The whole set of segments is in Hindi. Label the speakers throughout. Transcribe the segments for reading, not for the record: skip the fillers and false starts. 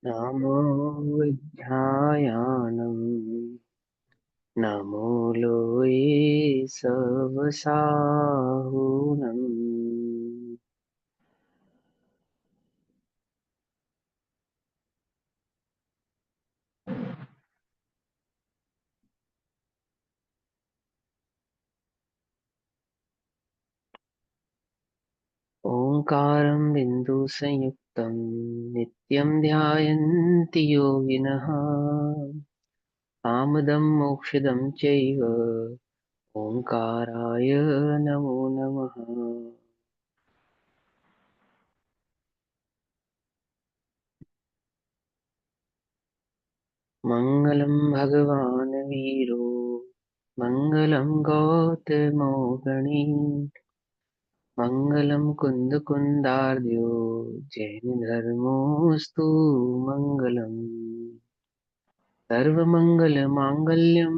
Speaker 1: नमो विद्यायानम् नमो लोये सवसाहुनम्। ओंकारं बिन्दुसंयुक्तं नित्यं ध्यायन्ति योगिनः। कामदं मोक्षदं चैव ओंकाराय नमो नमः। मङ्गलं भगवान् वीरो मङ्गलं गौतमो गणी मङ्गलं कुन्दकुन्दार्यो जैनधर्मोऽस्तु मङ्गलम्। सर्वमङ्गलमाङ्गल्यं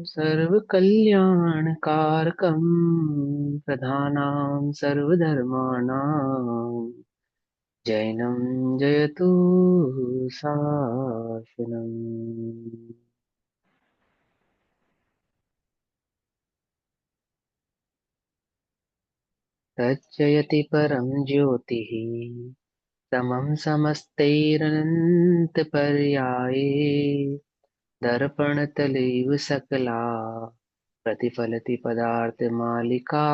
Speaker 1: सर्वकल्याणकारकं प्रधानां सर्वधर्माणां जैनं जयतु शासनम्। तज्जयति परं ज्योतिः समं समस्तैरनन्तपर्याये दर्पणतलैव सकला प्रतिफलति पदार्थमालिका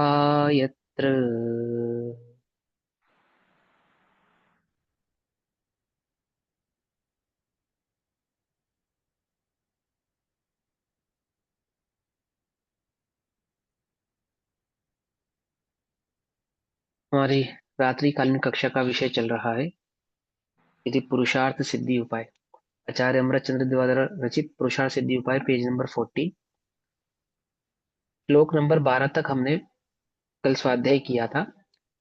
Speaker 1: यत्र। हमारी रात्रिकालीन कक्षा का विषय चल रहा है यदि पुरुषार्थ सिद्धि उपाय। आचार्य अमृतचंद्र द्वारा रचित पुरुषार्थ सिद्धि उपाय, पेज नंबर 40, श्लोक नंबर 12 तक हमने कल स्वाध्याय किया था,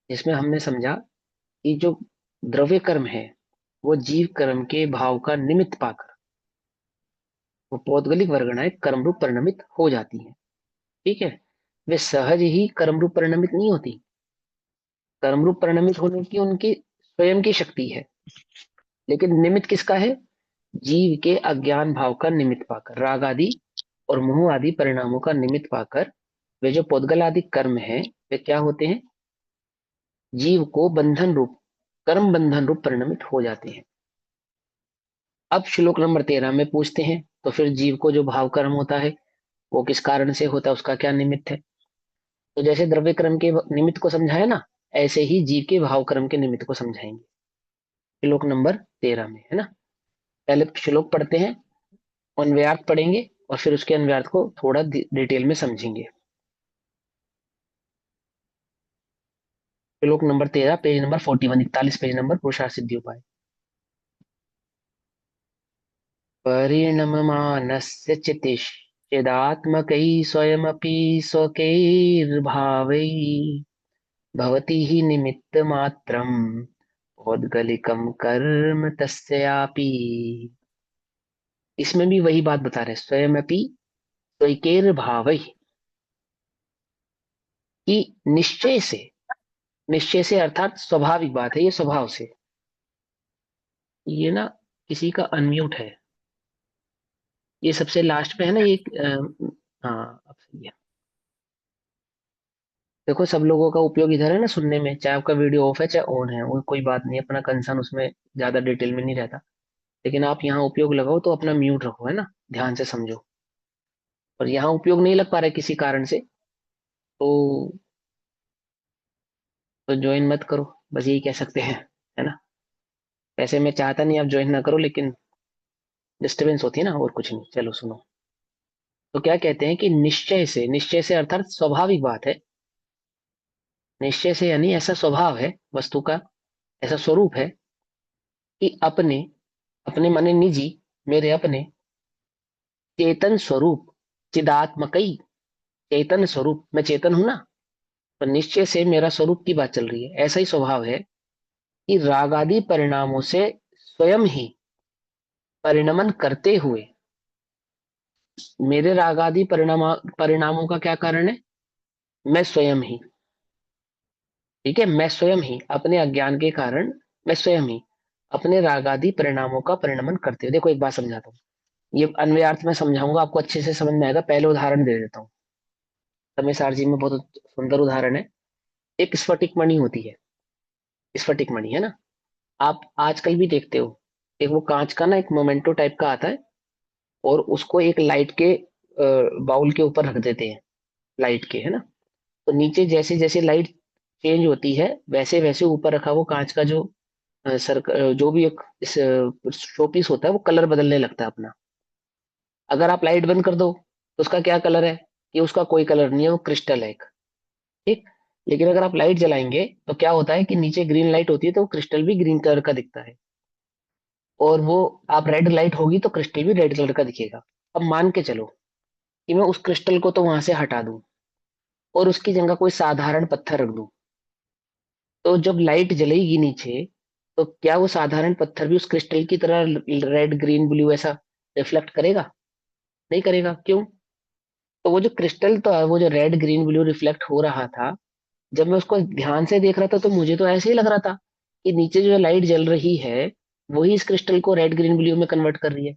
Speaker 1: जिसमें हमने समझा कि जो द्रव्य कर्म है वो जीव कर्म के भाव का निमित्त पाकर वो पौद्गलिक वर्गणाएं कर्म रूप परिणमित हो जाती हैं। ठीक है, वे सहज ही कर्म रूप परिणमित नहीं होती। कर्म रूप परिणमित होने की उनकी स्वयं की शक्ति है, लेकिन निमित्त किसका है? जीव के अज्ञान भाव का निमित्त पाकर, राग आदि और मोह आदि परिणामों का निमित्त पाकर वे जो पौद्गल आदि कर्म है वे क्या होते हैं? जीव को बंधन रूप, कर्म बंधन रूप परिणमित हो जाते हैं। अब श्लोक नंबर 13 में पूछते हैं तो फिर जीव को जो भाव कर्म होता है वो किस कारण से होता है, उसका क्या निमित्त है? तो जैसे द्रव्य कर्म के निमित्त को समझाया ना, ऐसे ही जीव के भाव कर्म के निमित्त को समझाएंगे श्लोक नंबर 13 में, है ना। पहले श्लोक पढ़ते हैं, अन्वयार्थ पढ़ेंगे और फिर उसके अन्वयार्थ को थोड़ा डिटेल में समझेंगे। श्लोक number 13, page number 41, 41 page number, पुरुषार्थ सिद्धि उपाय। परिणममानस्य चितिश्चिदात्मकैः स्वयमपि स्वकैर्भावैः भवति हि निमित्तमात्रम् पौद्गलिकं कर्म तस्यापि। इसमें भी वही बात बता रहे, स्वयमपि स्वकैर्भावैः, कि निश्चय से अर्थात स्वाभाविक बात है, ये स्वभाव से। ये ना किसी का अनम्यूट है, ये सबसे लास्ट पे है ना ये हाँ अब सही है। देखो सब लोगों का उपयोग इधर है ना सुनने में, चाहे आपका वीडियो ऑफ है चाहे ऑन है, वो कोई बात नहीं, अपना कंसर्न उसमें ज्यादा डिटेल में नहीं रहता। लेकिन आप यहाँ उपयोग लगाओ तो अपना म्यूट रखो, है ना, ध्यान से समझो। और यहाँ उपयोग नहीं लग पा रहा है किसी कारण से, तो ज्वाइन मत करो, बस यही कह सकते हैं, है ना। वैसे मैं चाहता नहीं आप ज्वाइन ना करो, लेकिन डिस्टरबेंस होती है ना, और कुछ नहीं। चलो सुनो, तो क्या कहते हैं कि निश्चय से अर्थात स्वाभाविक बात है। निश्चय से यानी ऐसा स्वभाव है वस्तु का, ऐसा स्वरूप है कि अपने अपने माने निजी, मेरे अपने चेतन स्वरूप, चिदात्मकई, चेतन स्वरूप, मैं चेतन हूं ना, पर निश्चय से मेरा स्वरूप की बात चल रही है। ऐसा ही स्वभाव है कि रागादि परिणामों से स्वयं ही परिणमन करते हुए, मेरे रागादि परिणामों का क्या कारण है? मैं स्वयं ही। ठीक है, मैं स्वयं ही अपने अज्ञान के कारण, मैं स्वयं ही अपने रागादि परिणामों का परिणमन करते हुए। देखो एक बात समझाता हूँ, ये अन्वयार्थ में समझाऊंगा, आपको अच्छे से समझ में आएगा। पहले उदाहरण दे देता हूँ। समय सारजी में बहुत सुंदर उदाहरण है। एक स्फटिक मणि होती है, स्फटिक मणि है ना, आप आजकल भी देखते हो। एक वो कांच का ना एक मोमेंटो टाइप का आता है, और उसको एक लाइट के बाउल के ऊपर रख देते हैं, लाइट के, है ना। तो नीचे जैसे जैसे लाइट चेंज होती है, वैसे वैसे ऊपर रखा वो कांच का जो जो भी एक इस शोपीस होता है, वो कलर बदलने लगता है अपना। अगर आप लाइट बंद कर दो तो उसका क्या कलर है? कि उसका कोई कलर नहीं है, वो क्रिस्टल है एक। ठीक। लेकिन अगर आप लाइट जलाएंगे तो क्या होता है कि नीचे ग्रीन लाइट होती है, तो वो क्रिस्टल भी ग्रीन कलर का दिखता है। और वो आप रेड लाइट होगी तो क्रिस्टल भी रेड कलर का दिखेगा। अब मान के चलो कि मैं उस क्रिस्टल को तो वहां से हटा दूं और उसकी जगह कोई साधारण पत्थर रख दूं, तो जब लाइट जलेगी नीचे, तो क्या वो साधारण पत्थर भी उस क्रिस्टल की तरह रेड ग्रीन ब्लू ऐसा रिफ्लेक्ट करेगा? नहीं करेगा। क्यों? तो वो जो क्रिस्टल तो है, वो जो रेड ग्रीन ब्लू रिफ्लेक्ट हो रहा था, जब मैं उसको ध्यान से देख रहा था तो मुझे तो ऐसे ही लग रहा था कि नीचे जो लाइट जल रही है, वही इस क्रिस्टल को रेड ग्रीन ब्लू में कन्वर्ट कर रही है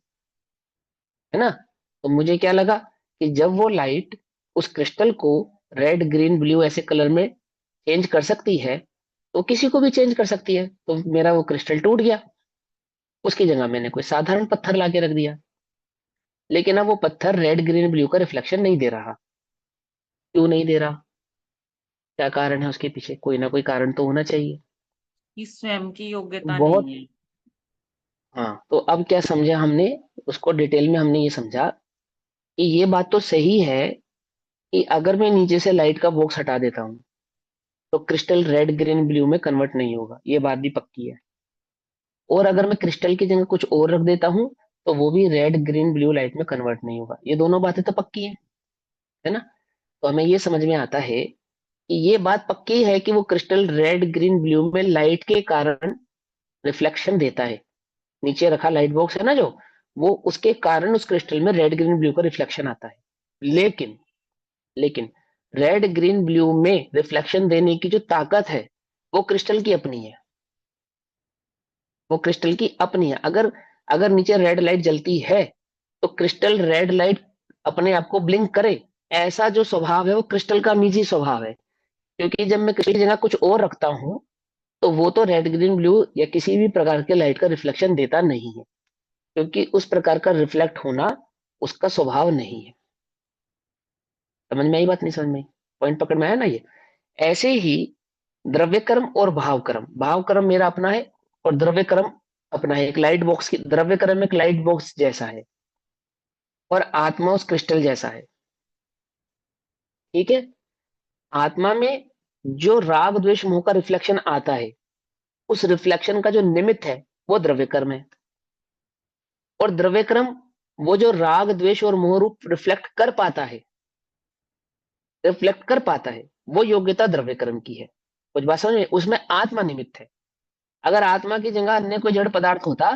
Speaker 1: ना। तो मुझे क्या लगा कि जब वो लाइट उस क्रिस्टल को रेड ग्रीन ब्लू ऐसे कलर में चेंज कर सकती है, तो किसी को भी चेंज कर सकती है। तो मेरा वो क्रिस्टल टूट गया, उसकी जगह मैंने कोई साधारण पत्थर लाके रख दिया। लेकिन अब वो पत्थर रेड ग्रीन ब्लू का रिफ्लेक्शन नहीं दे रहा। क्यों नहीं दे रहा? क्या कारण है उसके पीछे? कोई ना कोई कारण तो होना चाहिए।
Speaker 2: कि स्वयं की योग्यता
Speaker 1: बहुत।
Speaker 2: नहीं है।
Speaker 1: हाँ, तो अब क्या समझा हमने? उसको डिटेल में हमने ये समझा कि ये बात तो सही है कि अगर मैं नीचे से लाइट का बॉक्स हटा देता हूँ तो क्रिस्टल रेड ग्रीन ब्लू में कन्वर्ट नहीं होगा, ये बात भी पक्की है। और अगर मैं क्रिस्टल की जगह कुछ और रख देता हूँ तो वो भी रेड ग्रीन ब्लू लाइट में कन्वर्ट नहीं होगा, ये दोनों बातें तो पक्की है ना। तो हमें ये समझ में आता है कि ये बात पक्की है कि वो क्रिस्टल रेड ग्रीन ब्लू में लाइट के कारण रिफ्लेक्शन देता है। नीचे रखा लाइट बॉक्स है ना जो, वो उसके कारण उस क्रिस्टल में रेड ग्रीन ब्लू का रिफ्लेक्शन आता है। लेकिन लेकिन रेड ग्रीन ब्लू में रिफ्लेक्शन देने की जो ताकत है, वो क्रिस्टल की अपनी है। वो क्रिस्टल की अपनी है। अगर अगर नीचे रेड लाइट जलती है तो क्रिस्टल रेड लाइट अपने आप को ब्लिंक करे, ऐसा जो स्वभाव है वो क्रिस्टल का निजी स्वभाव है। क्योंकि जब मैं क्रिस्टल की जगह कुछ और रखता हूं तो वो तो रेड ग्रीन ब्लू या किसी भी प्रकार के लाइट का रिफ्लेक्शन देता नहीं है, क्योंकि उस प्रकार का रिफ्लेक्ट होना उसका स्वभाव नहीं है। समझ में आई बात? नहीं समझ में आई? पॉइंट पकड़ में आया ना ये? ऐसे ही द्रव्य कर्म और भाव कर्म, भाव कर्म मेरा अपना है और द्रव्य कर्म अपना है। एक लाइट बॉक्स की द्रव्य कर्म एक लाइट बॉक्स जैसा है और आत्मा उस क्रिस्टल जैसा है। ठीक है। आत्मा में जो राग द्वेष मोह का रिफ्लेक्शन आता है, उस रिफ्लेक्शन का जो निमित्त है वो द्रव्य कर्म है। और द्रव्य कर्म वो जो राग द्वेष और मोह रूप रिफ्लेक्ट कर पाता है, वो योग्यता द्रव्य कर्म की है। कुछ बात समझ में? उसमें आत्मा निमित्त है। अगर आत्मा की जगह अन्य कोई जड़ पदार्थ होता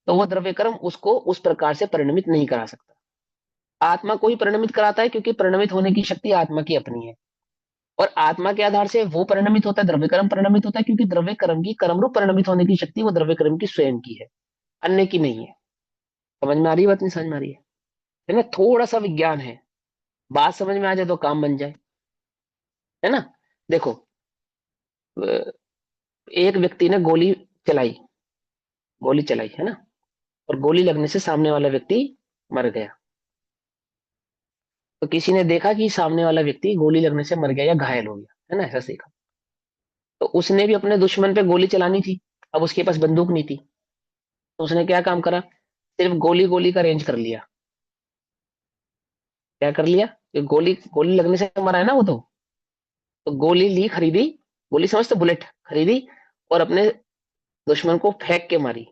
Speaker 1: तो वो द्रव्य कर्म उसको उस प्रकार से परिणमित नहीं करा सकता। आत्मा को ही परिणमित कराता है, क्योंकि परिणमित होने की शक्ति आत्मा की अपनी है। और आत्मा के आधार से वो परिणमित होता है, द्रव्य कर्म परिणमित होता है, क्योंकि द्रव्य कर्म की कर्म रूप परिणमित होने की शक्ति वो द्रव्य कर्म की स्वयं की है, अन्य की नहीं है। समझ में आ रही है बात? नहीं समझ में आ रही है ना? थोड़ा सा विज्ञान है, बात समझ में आ जाए तो काम बन जाए, है ना। देखो, अ, एक व्यक्ति ने चलाई गोली चलाई, है ना, और गोली लगने से सामने वाला व्यक्ति मर गया। तो किसी ने देखा कि सामने वाला व्यक्ति गोली लगने से मर गया या घायल हो गया, है ना, ऐसा सीखा। तो उसने भी अपने दुश्मन पे गोली चलानी थी। अब उसके पास बंदूक नहीं थी, तो उसने क्या काम करा? सिर्फ गोली गोली का रेंज कर लिया। क्या कर लिया? कि गोली गोली लगने से मरा है ना वो तो गोली ली, खरीदी, गोली समझते, बुलेट खरीदी, और अपने दुश्मन को फेंक के मारी।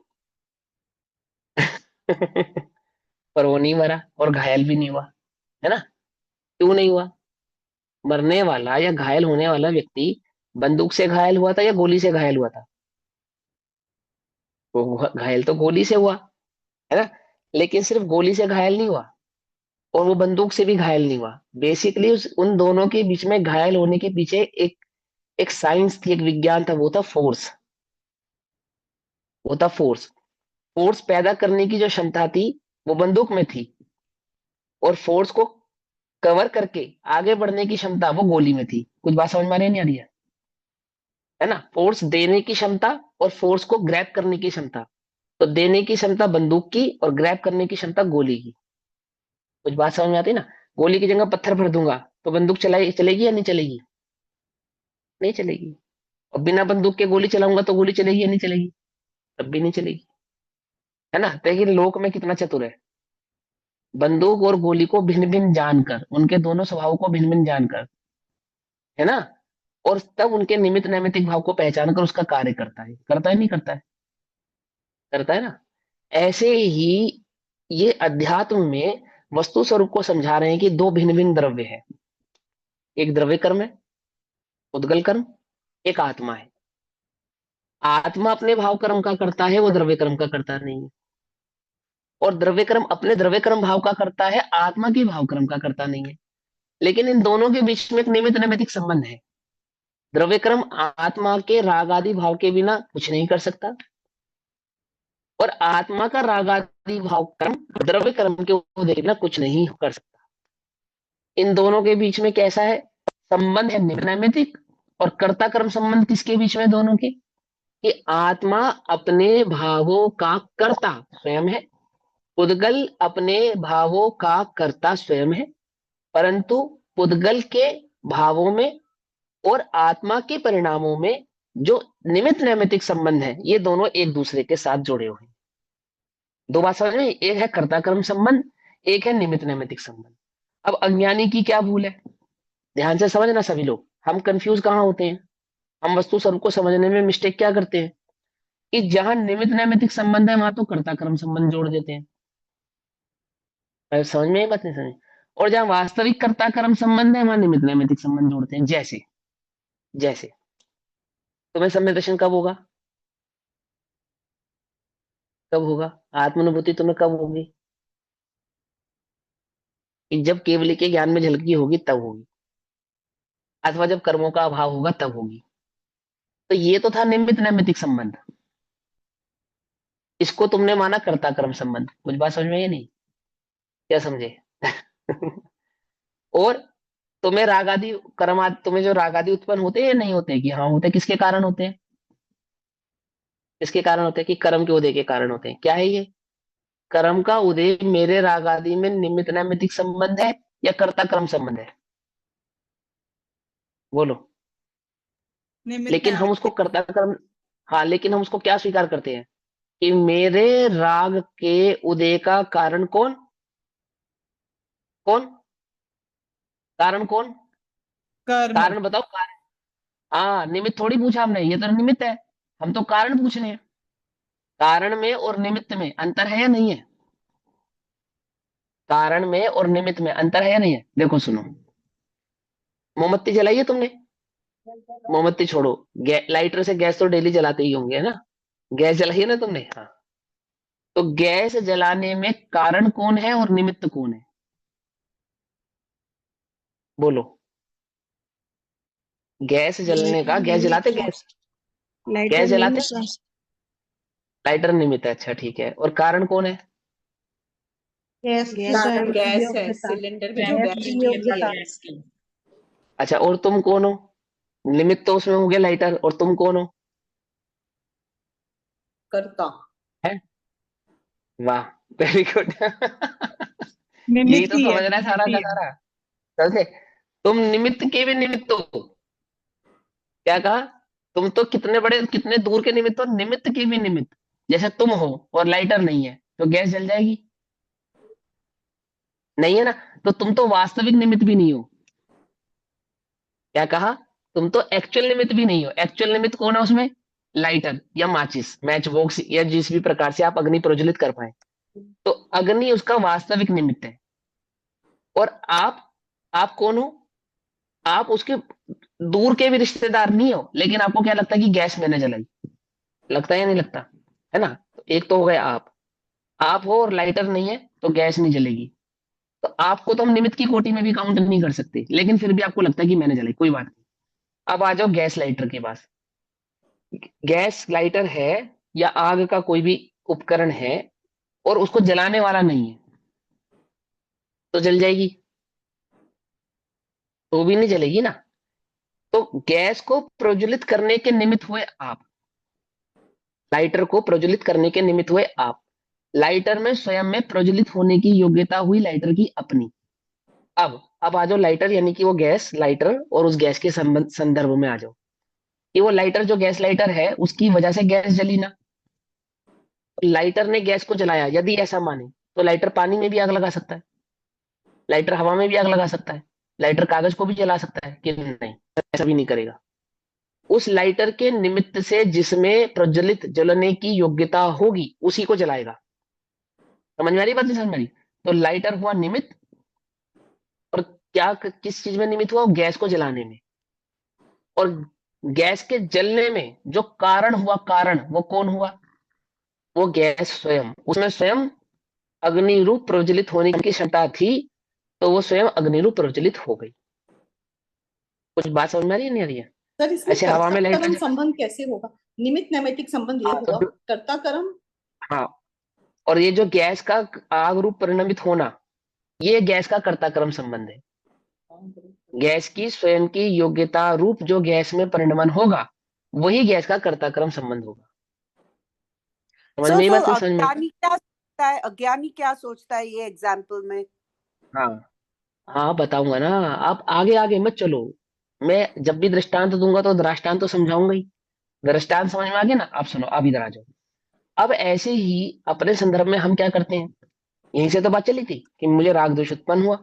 Speaker 1: पर वो नहीं मरा और घायल भी नहीं हुआ, है ना। क्यों नहीं हुआ? मरने वाला या घायल होने वाला व्यक्ति बंदूक से घायल हुआ था या गोली से घायल हुआ था? वो घायल तो गोली से हुआ, है ना। लेकिन सिर्फ गोली से घायल नहीं हुआ और वो बंदूक से भी घायल नहीं हुआ। बेसिकली उस उन दोनों के बीच में घायल होने के पीछे एक एक साइंस थी, एक विज्ञान था, वो था फोर्स। वो था फोर्स। फोर्स पैदा करने की जो क्षमता थी वो बंदूक में थी, और फोर्स को कवर करके आगे बढ़ने की क्षमता वो गोली में थी। कुछ बात समझ में आ रही है, नहीं आ रही है ना? फोर्स देने की क्षमता और फोर्स को ग्रैब करने की क्षमता। तो देने की क्षमता बंदूक की और ग्रैब करने की क्षमता गोली की। कुछ बात समझ में आती है ना? गोली की जगह पत्थर भर दूंगा तो बंदूक चलाई चलेगी या नहीं चलेगी? नहीं चलेगी। और बिना बंदूक के गोली चलाऊंगा तो गोली चलेगी या नहीं चलेगी? तब भी नहीं चलेगी। है ना? लेकिन लोक में कितना चतुर है, बंदूक और गोली को भिन्न भिन्न जानकर, उनके दोनों स्वभाव को भिन्न भिन्न जानकर, है ना, और तब उनके निमित्त नैमित्तिक भाव को पहचान कर उसका कार्य करता है नहीं करता है? करता है ना? ऐसे ही ये अध्यात्म में वस्तु स्वरूप को समझा रहे हैं कि दो भिन्न भिन्न द्रव्य है। एक द्रव्य कर्म है, उद्गल कर्म। एक आत्मा है। आत्मा अपने भाव कर्म का करता है, वो द्रव्य कर्म का करता नहीं है। और द्रव्य कर्म अपने द्रव्य कर्म भाव का करता है, आत्मा की भाव कर्म का करता नहीं है। लेकिन इन दोनों के बीच में एक निमित्त नैमित्तिक संबंध है। द्रव्य कर्म आत्मा के राग आदि भाव के बिना कुछ नहीं कर सकता, और आत्मा का राग आदि भाव कर्म द्रव्य कर्म के उदय के बिना कुछ नहीं कर सकता। इन दोनों के बीच में कैसा है संबंध है? निमित्त नैमित्तिक। और कर्ता कर्म संबंध किसके बीच में दोनों के? कि आत्मा अपने भावों का कर्ता स्वयं है, पुद्गल अपने भावों का कर्ता स्वयं है, परंतु पुद्गल के भावों में और आत्मा के परिणामों में जो निमित्त नैमित्तिक संबंध है, ये दोनों एक दूसरे के साथ जुड़े हुए हैं। दो बात समझ में? एक है कर्ता कर्म संबंध, एक है निमित्त नैमित्तिक संबंध। अब अज्ञानी की क्या भूल है? ध्यान से समझना सभी लोग, हम कंफ्यूज कहाँ होते हैं? हम वस्तु स्वरूप को समझने में मिस्टेक क्या करते हैं कि जहां निमित्त नैमित्तिक संबंध है वहां तो कर्ता कर्म संबंध जोड़ देते हैं। समझ में? ये बात नहीं समझ? और जहां वास्तविक कर्ता कर्म संबंध है वहां निमित्त नैमित्तिक संबंध जोड़ते हैं। जैसे जैसे तुम्हें समय दर्शन कब होगा? कब होगा? आत्मानुभूति तुम्हें कब होगी? कि जब केवल के ज्ञान में झलकी होगी तब होगी, अथवा जब कर्मों का अभाव होगा तब होगी। तो ये तो था निमित्त नैमित्तिक संबंध। इसको तुमने माना कर्ता कर्म संबंध। कुछ बात समझ में? ये नहीं? क्या समझे? और तुम्हें राग आदि कर्म आदि, तुम्हें जो राग आदि उत्पन्न होते हैं या नहीं होते? कि हाँ होते हैं। किसके कारण होते हैं? किसके कारण होते हैं? कि कर्म के उदय के कारण होते हैं। क्या है ये? कर्म का उदय मेरे राग आदि में निमित्त नैमित्तिक संबंध है या कर्ता कर्म संबंध है? बोलो।
Speaker 2: निमित्त
Speaker 1: लेकिन हम उसको
Speaker 2: नैमित्तिक।
Speaker 1: कर्ता कर्म, हाँ, लेकिन हम उसको क्या स्वीकार करते हैं कि मेरे राग के उदय का कारण कौन? कौन? कारण कौन?
Speaker 2: कर्म।
Speaker 1: कारण बताओ कारण। हाँ, निमित्त थोड़ी पूछा हमने, ये तो निमित्त है। हम तो कारण पूछ रहे हैं। कारण में और निमित्त में अंतर है या नहीं है? कारण में और निमित्त में अंतर है या नहीं है? देखो सुनो, मोमबत्ती जलाई है तुमने? मोमबत्ती छोड़ो, लाइटर से गैस तो डेली जलाते ही होंगे, है ना? गैस जलाई है ना तुमने? हाँ। तो गैस जलाने में कारण कौन है और निमित्त कौन है? बोलो। गैस जलने का, गैस जलाते, गैस
Speaker 3: लाइटर
Speaker 1: गैस जलाते,
Speaker 3: निमित्त है।
Speaker 1: लाइटर निमित्त है। अच्छा ठीक है, और कारण कौन है?
Speaker 3: गैस
Speaker 2: गैस
Speaker 3: का
Speaker 2: कारण गैस है,
Speaker 3: योग्यता।
Speaker 2: सिलेंडर में हम
Speaker 3: गैस
Speaker 2: गैस
Speaker 3: की
Speaker 2: भरते हैं
Speaker 3: योग्यता।
Speaker 2: गैस की।
Speaker 1: अच्छा, और तुम कौन हो? निमित्त तो उसमें हो गया लाइटर, और तुम कौन हो?
Speaker 2: करता।
Speaker 1: है? वाह, वेरी गुड। यही
Speaker 3: निमित्त
Speaker 1: तो
Speaker 3: ही है,
Speaker 1: समझना है सारा
Speaker 3: निमित्त ही
Speaker 1: का
Speaker 3: है।
Speaker 1: सारा। समझे? तुम निमित्त के भी निमित्त हो। क्या कहा? तुम तो कितने बड़े कितने दूर के निमित्त हो, निमित्त के भी निमित्त। जैसे तुम हो और लाइटर नहीं है तो गैस जल जाएगी? नहीं है ना? तो तुम तो वास्तविक निमित्त भी नहीं हो। क्या कहा? तुम तो एक्चुअल निमित्त भी नहीं हो। एक्चुअल निमित्त कौन है उसमें? लाइटर या माचिस, मैच बॉक्स, या जिस भी प्रकार से आप अग्नि प्रज्वलित कर पाए। तो अग्नि उसका वास्तविक निमित्त है। और आप कौन हो? आप उसके दूर के भी रिश्तेदार नहीं हो, लेकिन आपको क्या लगता है कि गैस मैंने जलाई? लगता है या नहीं लगता? है ना? तो एक तो हो गया आप हो और लाइटर नहीं है तो गैस नहीं जलेगी। तो आपको तो हम निमित्त की कोटि में भी काउंट नहीं कर सकते, लेकिन फिर भी आपको लगता है कि मैंने जलाई। कोई बात नहीं। अब आ जाओ गैस लाइटर के पास। गैस लाइटर है, या आग का कोई भी उपकरण है और उसको जलाने वाला नहीं है, तो जल जाएगी? तो भी नहीं जलेगी ना। तो गैस को प्रज्वलित करने के निमित्त हुए आप, लाइटर को प्रज्वलित करने के निमित्त हुए आप, लाइटर में स्वयं में प्रज्वलित होने की योग्यता हुई लाइटर की अपनी। अब आ जाओ लाइटर यानी कि वो गैस लाइटर और उस गैस के संबंध संदर्भ में आ जाओ कि वो लाइटर जो गैस लाइटर है उसकी वजह से गैस जली ना। लाइटर ने गैस को जलाया, यदि ऐसा माने तो लाइटर पानी में भी आग लगा सकता है, लाइटर हवा में भी आग लगा सकता है, लाइटर कागज को भी जला सकता है कि नहीं? ऐसा भी नहीं करेगा। उस लाइटर के निमित्त से जिसमें प्रज्वलित जलने की योग्यता होगी उसी को जलाएगा। समझ में आ रही बात? नहीं समझ में आ रही? तो लाइटर हुआ निमित्त, और क्या किस चीज में निमित्त हुआ? वो गैस को जलाने में। और गैस के जलने में जो कारण हुआ, कारण वो कौन हुआ? वो गैस स्वयं, उसमें स्वयं अग्नि रूप प्रज्वलित होने की क्षमता थी, तो वो स्वयं अग्नि रूप प्रज्वलित हो गई। कुछ बात समझ में आ रही है नहीं आ रही है?
Speaker 3: सर इसमें
Speaker 1: ऐसे हवा
Speaker 3: कर्ता
Speaker 1: में लाइटर
Speaker 3: कर्म
Speaker 1: जला।
Speaker 3: संबंध कैसे होगा? निमित्त नैमित्तिक संबंध ये
Speaker 1: हाँ
Speaker 3: हुआ, कर्ता कर्म।
Speaker 1: हाँ, और ये जो गैस का आग रूप परिणमित होना, ये गैस का कर्ता कर्म संबंध है। गैस की स्वयं की योग्यता रूप जो गैस में परिणमन होगा, वही गैस का कर्ता कर्म संबंध होगा। समझ
Speaker 4: सर
Speaker 1: में ये
Speaker 4: तो
Speaker 1: बात नहीं समझ में?
Speaker 4: अज्ञानी क्या सोचता है, अज्ञानी क्या सोचता है ये एग्जाम्पल में?
Speaker 1: हाँ हाँ, बताऊंगा ना। आप आगे आगे मत चलो। मैं जब भी दृष्टांत दूंगा तो दृष्टांत तो समझाऊंगा ही। दृष्टांत समझ में आ गया ना? आप सुनो, आप इधर आ जाओ। अब ऐसे ही अपने संदर्भ में हम क्या करते हैं, यहीं से तो बात चली थी कि मुझे राग द्वेष उत्पन्न हुआ।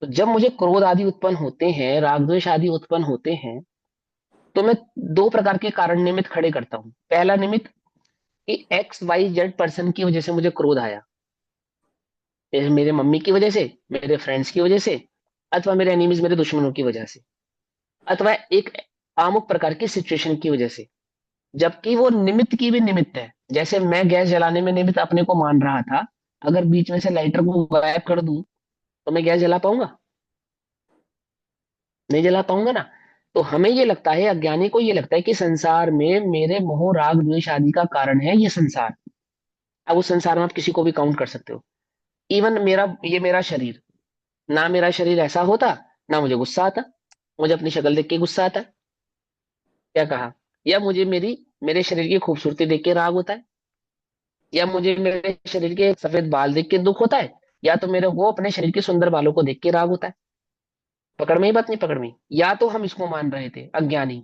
Speaker 1: तो जब मुझे क्रोध आदि उत्पन्न होते हैं, राग द्वेष आदि उत्पन्न होते हैं, तो मैं दो प्रकार के कारण निमित्त खड़े करता हूं। पहला निमित्त कि एक्स वाई जेड पर्सन की वजह से मुझे क्रोध आया, जैसे मेरे मम्मी की वजह से, मेरे फ्रेंड्स की वजह से, अथवा मेरे एनिमीज, मेरे दुश्मनों की वजह से, अथवा एक आमुक प्रकार की सिचुएशन की वजह से। जबकि वो निमित्त की भी निमित्त है। जैसे मैं गैस जलाने में निमित्त अपने को मान रहा था, अगर बीच में से लाइटर को गायब कर दूं तो मैं गैस जला पाऊंगा? नहीं जला पाऊंगा ना। तो हमें ये लगता है, अज्ञानी को ये लगता है कि संसार में मेरे मोह राग द्वेष आदि का कारण है ये संसार। अब उस संसार में आप किसी को भी काउंट कर सकते हो। इवन मेरा शरीर, ना मेरा शरीर ऐसा होता, ना मुझे गुस्सा आता। मुझे अपनी शक्ल देख के गुस्सा आता है, क्या कहा? या मुझे मेरे शरीर की खूबसूरती देख के राग होता है, या मुझे मेरे शरीर के सफेद बाल देख के दुख होता है, या तो मेरे वो अपने शरीर के सुंदर बालों को देख के राग होता है। पकड़ में ही बात नहीं? पकड़ में? या तो हम इसको मान रहे थे अज्ञानी,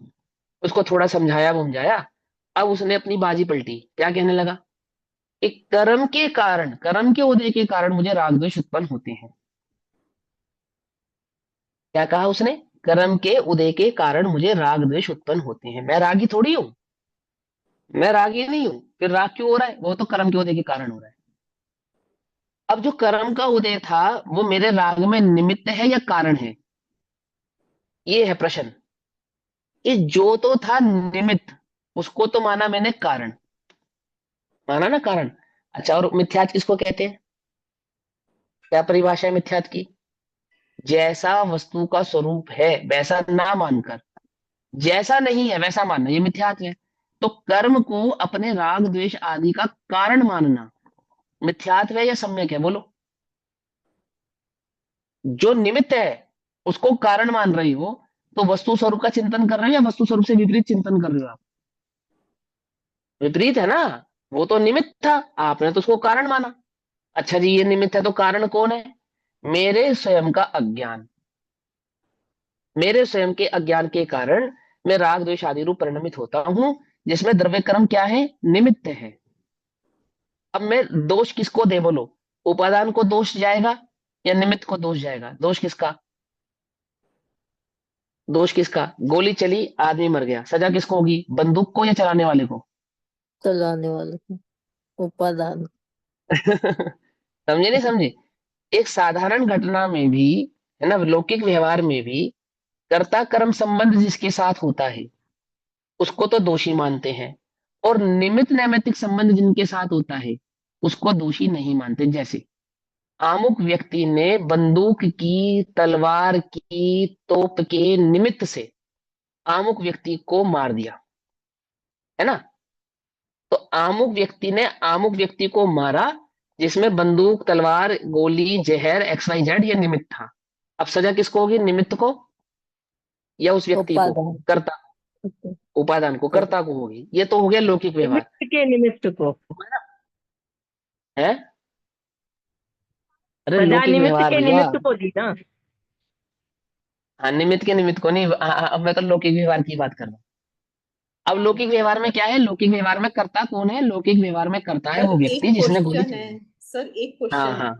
Speaker 1: उसको थोड़ा समझाया बुझाया, अब उसने अपनी बाजी पलटी, क्या कहने लगा कि कर्म के कारण, कर्म के उदय के कारण मुझे राग द्वेष उत्पन्न होते हैं। क्या कहा उसने? कर्म के उदय के कारण मुझे राग द्वेष उत्पन्न होते हैं। मैं रागी थोड़ी हूं, मैं रागी नहीं हूं। फिर राग क्यों हो रहा है? वो तो कर्म के उदय के कारण हो रहा है। अब जो कर्म का उदय था वो मेरे राग में निमित्त है या कारण है? ये है प्रश्न। ये जो तो था निमित्त, उसको तो माना मैंने कारण, माना ना कारण। अच्छा, और मिथ्यात्व किसको कहते हैं? क्या परिभाषा है मिथ्यात्व की? जैसा वस्तु का स्वरूप है वैसा ना मानकर जैसा नहीं है वैसा मानना, ये मिथ्यात्व है। तो कर्म को अपने राग द्वेष आदि का कारण मानना मिथ्यात्व है या सम्यक है? बोलो। जो निमित्त है उसको कारण मान रही हो, तो वस्तु स्वरूप का चिंतन कर रहे हो या वस्तु स्वरूप से विपरीत चिंतन कर रहे हो आप? विपरीत है ना। वो तो निमित्त था, आपने तो उसको कारण माना। अच्छा जी, ये निमित्त है तो कारण कौन है? मेरे स्वयं का अज्ञान। मेरे स्वयं के अज्ञान के कारण मैं राग द्वेष आदि रूप परिणमित होता हूं, जिसमें द्रव्य कर्म क्या है? निमित्त है। अब मैं दोष किसको दे? बोलो। उपादान को दोष जाएगा या निमित्त को दोष जाएगा? दोष किसका? दोष किसका? गोली चली, आदमी मर गया, सजा किसको होगी? बंदूक को या चलाने वाले को?
Speaker 5: चलाने वाले को। उपादान।
Speaker 1: समझे नहीं समझे? एक साधारण घटना में भी, है ना, लौकिक व्यवहार में भी कर्ता कर्म संबंध जिसके साथ होता है उसको तो दोषी मानते हैं, और निमित्त नैमित्तिक संबंध जिनके साथ होता है उसको दोषी नहीं मानते। जैसे आमुक व्यक्ति ने बंदूक की, तलवार की, तोप के निमित्त से आमुक व्यक्ति को मार दिया, है ना? तो आमुक व्यक्ति ने आमुक व्यक्ति को मारा, जिसमें बंदूक, तलवार, गोली, जहर, XYZ ये निमित्त था। अब सजा किसको होगी? निमित्त को या उस व्यक्ति को?
Speaker 5: उपादान।
Speaker 1: कर्ता, उपादान को, कर्ता को होगी। ये तो हो गया लौकिक व्यवहार
Speaker 6: निमित्त के निमित्त को,
Speaker 1: है। अरे
Speaker 6: सजा
Speaker 1: लौकिक
Speaker 6: निमित्त
Speaker 1: व्यवहार
Speaker 6: के
Speaker 1: भैया।
Speaker 6: निमित्त को दी ना।
Speaker 1: हाँ, निमित्त के निमित्त को नहीं। अब मैं तो लौकिक व्यवहार की बात कर रहा हूँ। अब लौकिक व्यवहार में क्या है? लौकिक व्यवहार में कर्ता कौन है? लौकिक व्यवहार में कर्ता है
Speaker 3: सर
Speaker 1: वो व्यक्ति
Speaker 3: एक
Speaker 1: जिसने गोली
Speaker 3: क्वेश्चन है,
Speaker 1: चलाई।
Speaker 3: सर एक
Speaker 1: हाँ
Speaker 3: क्वेश्चन है।
Speaker 1: हाँ